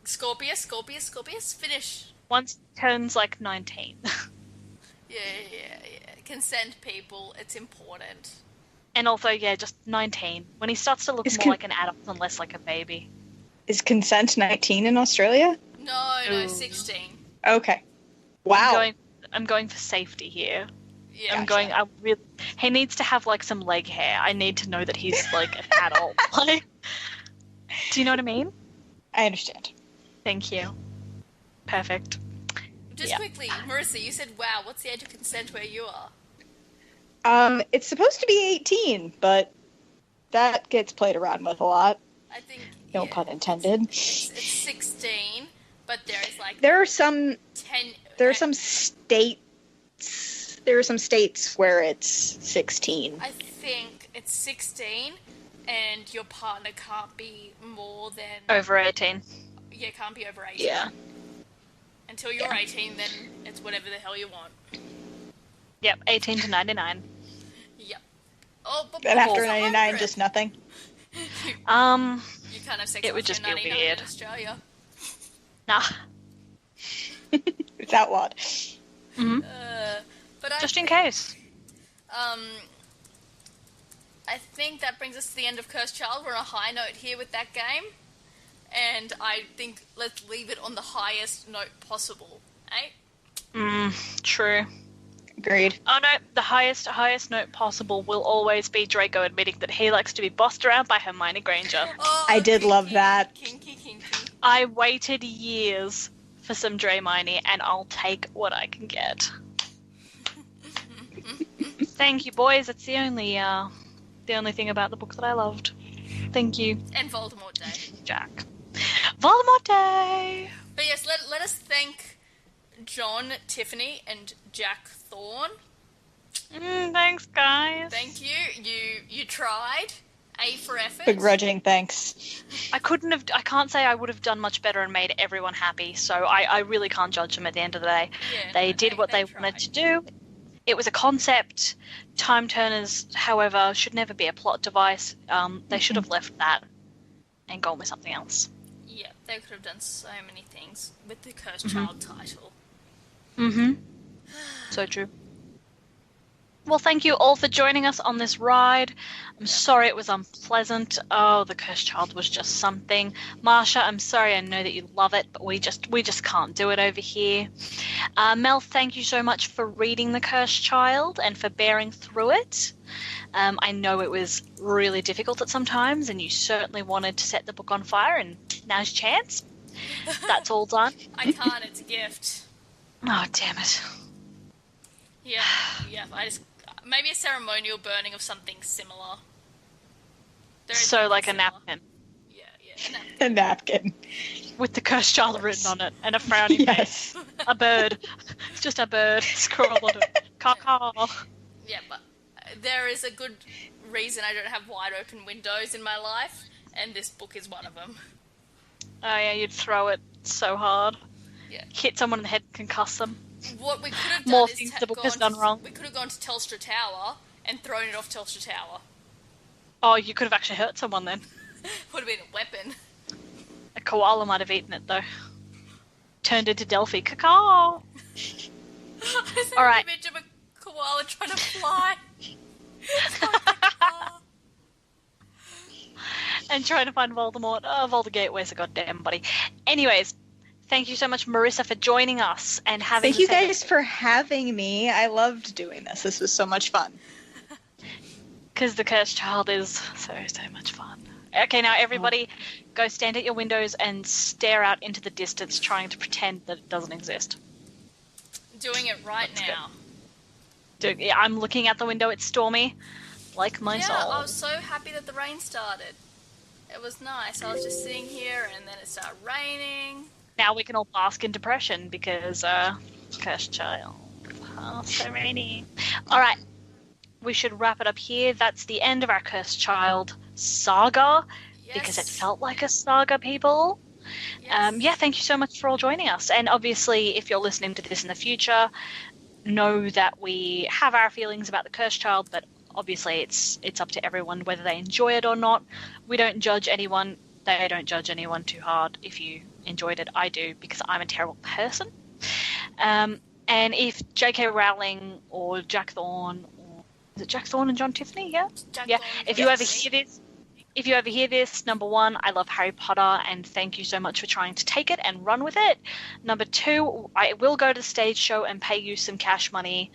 Scorpius, finish. Once he turns like 19. Yeah. Consent, people. It's important. And also, yeah, just 19. When he starts to look more like an adult and less like a baby. Is consent 19 in Australia? No, 16. Okay. Wow. I'm going for safety here. Yeah. He needs to have like some leg hair. I need to know that he's like an adult. Like, do you know what I mean? I understand. Thank you. Perfect. Just quickly, Marissa, you said, wow, what's the age of consent where you are? It's supposed to be 18, but that gets played around with a lot. I think... No pun intended. It's 16, but there's like... There are some 10... There are some states... There are some states where it's 16. I think it's 16, and your partner can't be more than... Over 18. Yeah, can't be over 18. Yeah. Until you're 18, then it's whatever the hell you want. Yep, 18 to 99. Yep. Oh, but And after 99, just nothing? You can't have sex it would just be 99 weird. in Australia. Nah. It's outlawed. Mm-hmm. But Just in case. I think that brings us to the end of Cursed Child. We're on a high note here with that game. And I think let's leave it on the highest note possible, eh? True. Agreed. Oh no, the highest note possible will always be Draco admitting that he likes to be bossed around by Hermione Granger. Oh, I did love that. Kinky. I waited years for some Draymini, and I'll take what I can get. Thank you, boys. That's the only thing about the book that I loved. Thank you. And Voldemort Day. Jack. Voldemort Day! But yes, let us thank John, Tiffany, and Jack Thorne. Thanks, guys. Thank you. You tried. A for effort. Begrudging thanks. I can't say I would have done much better and made everyone happy, so I really can't judge them at the end of the day. Yeah, they did what they wanted to do. It was a concept. Time turners, however, should never be a plot device. They should have left that and gone with something else. Yeah, they could have done so many things with the Cursed Child title. So true. Well, thank you all for joining us on this ride. I'm sorry it was unpleasant. Oh, the Cursed Child was just something. Marsha, I'm sorry, I know that you love it, but we just can't do it over here. Mel, thank you so much for reading The Cursed Child and for bearing through it. I know it was really difficult at some times, and you certainly wanted to set the book on fire, and now's your chance. That's all done. I can't, it's a gift. Oh, damn it. Yeah, maybe a ceremonial burning of something similar. So, like a napkin. Yeah, a napkin. A napkin. With the Cursed Child written on it, and a frowny face. A bird. It's just a bird scrawled on it. Caw-caw. Yeah, but there is a good reason I don't have wide open windows in my life, and this book is one of them. Oh yeah, you'd throw it so hard. Yeah. Hit someone in the head, concuss them. What we could have done More is things the book has done wrong. We could have gone to Telstra Tower and thrown it off Telstra Tower. Oh, you could have actually hurt someone then. Would have been a weapon. A koala might have eaten it though. Turned into Delphi. Caw-caw. All right. Image of a koala trying to fly. And trying to find Voldemort. Oh, Voldemort, where's the goddamn buddy? Anyways, thank you so much, Marissa, for joining us and having. Thank you guys for having me. I loved doing this. This was so much fun. Because the Cursed Child is so much fun. Okay, now everybody, go stand at your windows and stare out into the distance, trying to pretend that it doesn't exist. Doing it right now. Yeah, I'm looking out the window. It's stormy, like my soul. Yeah, I was so happy that the rain started. It was nice. I was just sitting here, and then it started raining. Now we can all bask in depression because, Cursed Child. Oh, so rainy. All right, we should wrap it up here. That's the end of our Cursed Child saga, because it felt like a saga, people. Yes. Yeah, thank you so much for all joining us. And obviously, if you're listening to this in the future, know that we have our feelings about the Cursed Child, but obviously it's up to everyone whether they enjoy it or not. We don't judge anyone. They don't judge anyone too hard. If you enjoyed it, I do, because I'm a terrible person. And if J.K. Rowling or Jack Thorne, or is it Jack Thorne and John Tiffany? Yeah. Jack Yeah. Thorne, If you ever hear this, number one, I love Harry Potter, and thank you so much for trying to take it and run with it. Number two, I will go to the stage show and pay you some cash money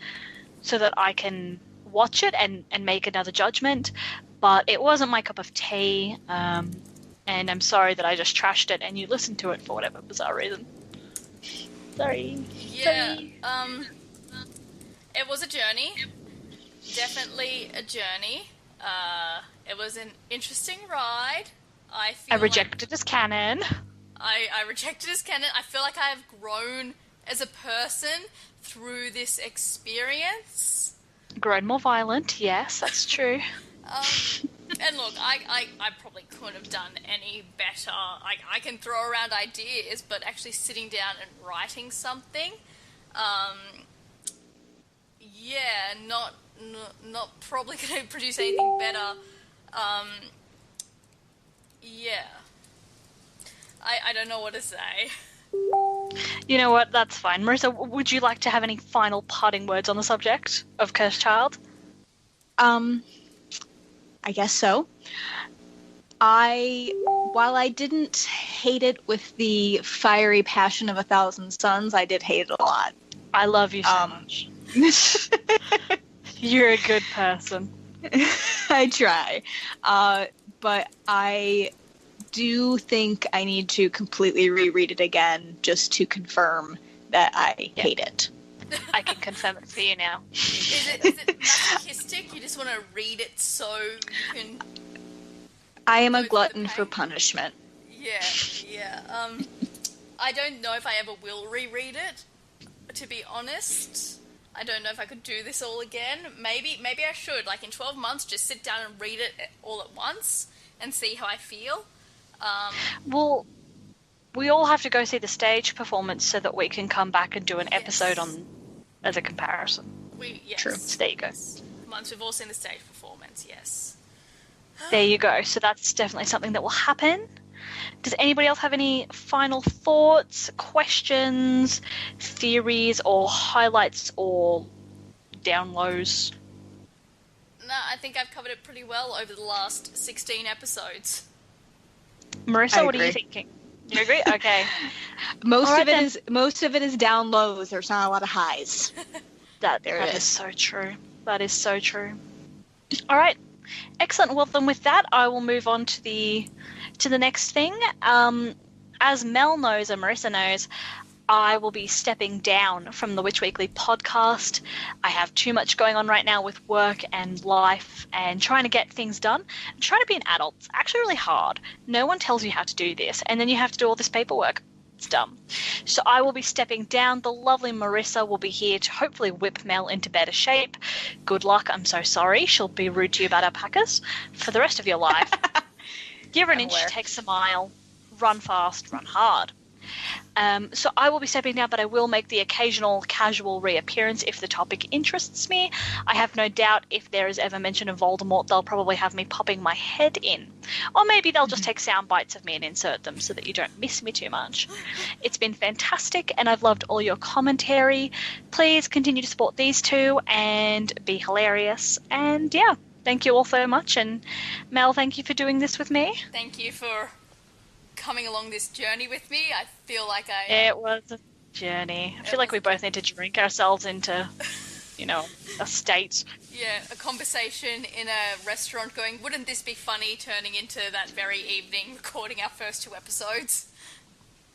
so that I can watch it and make another judgment. But it wasn't my cup of tea, and I'm sorry that I just trashed it and you listened to it for whatever bizarre reason. Sorry. Yeah. Sorry. It was a journey. definitely a journey. It was an interesting ride. I rejected as canon. I rejected as canon. I feel like I have grown as a person through this experience. Grown more violent, yes, that's true. And look, I probably couldn't have done any better. I can throw around ideas, but actually sitting down and writing something, yeah, not probably going to produce anything better. Yeah. I don't know what to say. You know what? That's fine. Marissa, would you like to have any final parting words on the subject of Cursed Child? I guess so. While I didn't hate it with the fiery passion of 1,000 suns, I did hate it a lot. I love you so much. You're a good person. I try. But I do think I need to completely reread it again just to confirm that I hate it. I can confirm it for you now. Is it masochistic? You just want to read it so you can... I am a glutton for punishment. Yeah. I don't know if I ever will reread it, to be honest. I don't know if I could do this all again. Maybe I should. Like in 12 months, just sit down and read it all at once and see how I feel. Well, we all have to go see the stage performance so that we can come back and do an episode on as a comparison. Yes. True. So there you go. Once we've all seen the stage performance, yes. There you go. So that's definitely something that will happen. Does anybody else have any final thoughts, questions, theories, or highlights, or down lows? No, I think I've covered it pretty well over the last 16 episodes. Marissa, what are you thinking? You agree? Okay. Most of it is down lows. There's not a lot of highs. That is so true. That is so true. All right. Excellent. Well, then with that, I will move on to the next thing. As Mel knows and Marissa knows, I will be stepping down from the Witch Weekly podcast. I have too much going on right now with work and life and trying to get things done. And trying to be an adult is actually really hard. No one tells you how to do this, and then you have to do all this paperwork. It's dumb. So I will be stepping down. The lovely Marissa will be here to hopefully whip Mel into better shape. Good luck. I'm so sorry. She'll be rude to you about alpacas for the rest of your life. Give her an inch, she takes a mile. Run fast, run hard. So I will be stepping down, but I will make the occasional casual reappearance if the topic interests me. I have no doubt if there is ever mention of Voldemort, they'll probably have me popping my head in. Or maybe they'll just take sound bites of me and insert them so that you don't miss me too much. It's been fantastic, and I've loved all your commentary. Please continue to support these two and be hilarious. And yeah, thank you all so much. And Mel, thank you for doing this with me. Thank you for coming along this journey with me. I feel like It was a journey. I feel like we both need to drink ourselves into, a state. Yeah, a conversation in a restaurant going, wouldn't this be funny, turning into that very evening recording our first 2 episodes.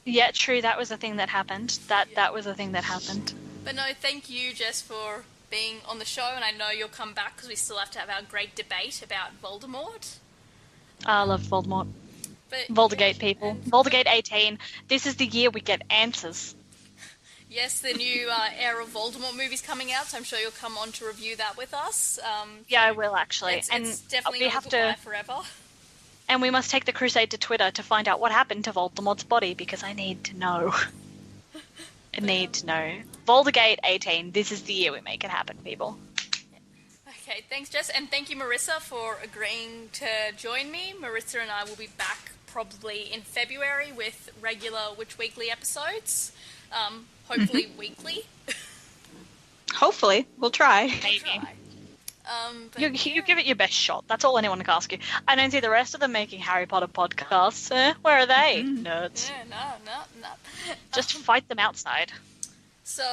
Yeah, true. That was a thing that happened. That was a thing that happened. But no, thank you, Jess, for being on the show, and I know you'll come back because we still have to have our great debate about Voldemort. I love Voldemort. But, Voldemort, people. Voldemort 18. This is the year we get answers. Yes, the new era of Voldemort movie's coming out, so I'm sure you'll come on to review that with us. Yeah, I will, actually. It's definitely not goodbye forever. And we must take the crusade to Twitter to find out what happened to Voldemort's body, because I need to know. I need to know. Voldemort 18. This is the year we make it happen, people. Okay, thanks, Jess, and thank you, Marissa, for agreeing to join me. Marissa and I will be back probably in February with regular Witch Weekly episodes. Hopefully weekly. Hopefully. We'll try. Maybe. You give it your best shot. That's all anyone can ask you. I don't see the rest of them making Harry Potter podcasts. Where are they? Nerds. Yeah, no. Just fight them outside. So,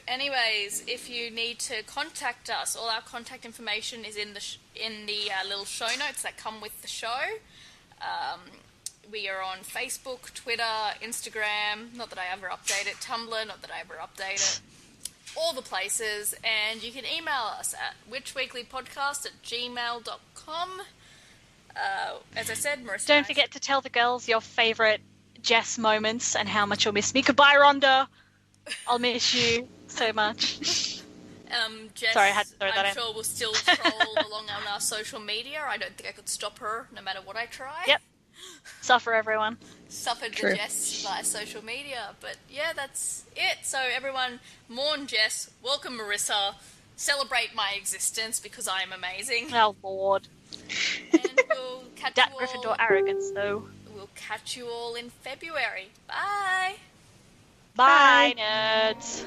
anyways, if you need to contact us, all our contact information is in the little show notes that come with the show. We are on Facebook, Twitter, Instagram, not that I ever update it, Tumblr, not that I ever update it. all the places, and you can email us at witchweeklypodcast@gmail.com. As I said, Marissa. Don't forget to tell the girls your favourite Jess moments and how much you'll miss me. Goodbye, Rhonda. I'll miss you so much. Jess, Sorry, I had to throw that I'm in. sure will still troll along on our social media. I don't think I could stop her, no matter what I try. Yep. Suffer, everyone. Suffered True. the Jess via social media. But yeah, that's it. So everyone, mourn Jess, welcome Marissa, celebrate my existence because I am amazing. Oh, Lord. And we'll catch That you all. Gryffindor arrogance, though. We'll catch you all in February. Bye! Bye, nerds.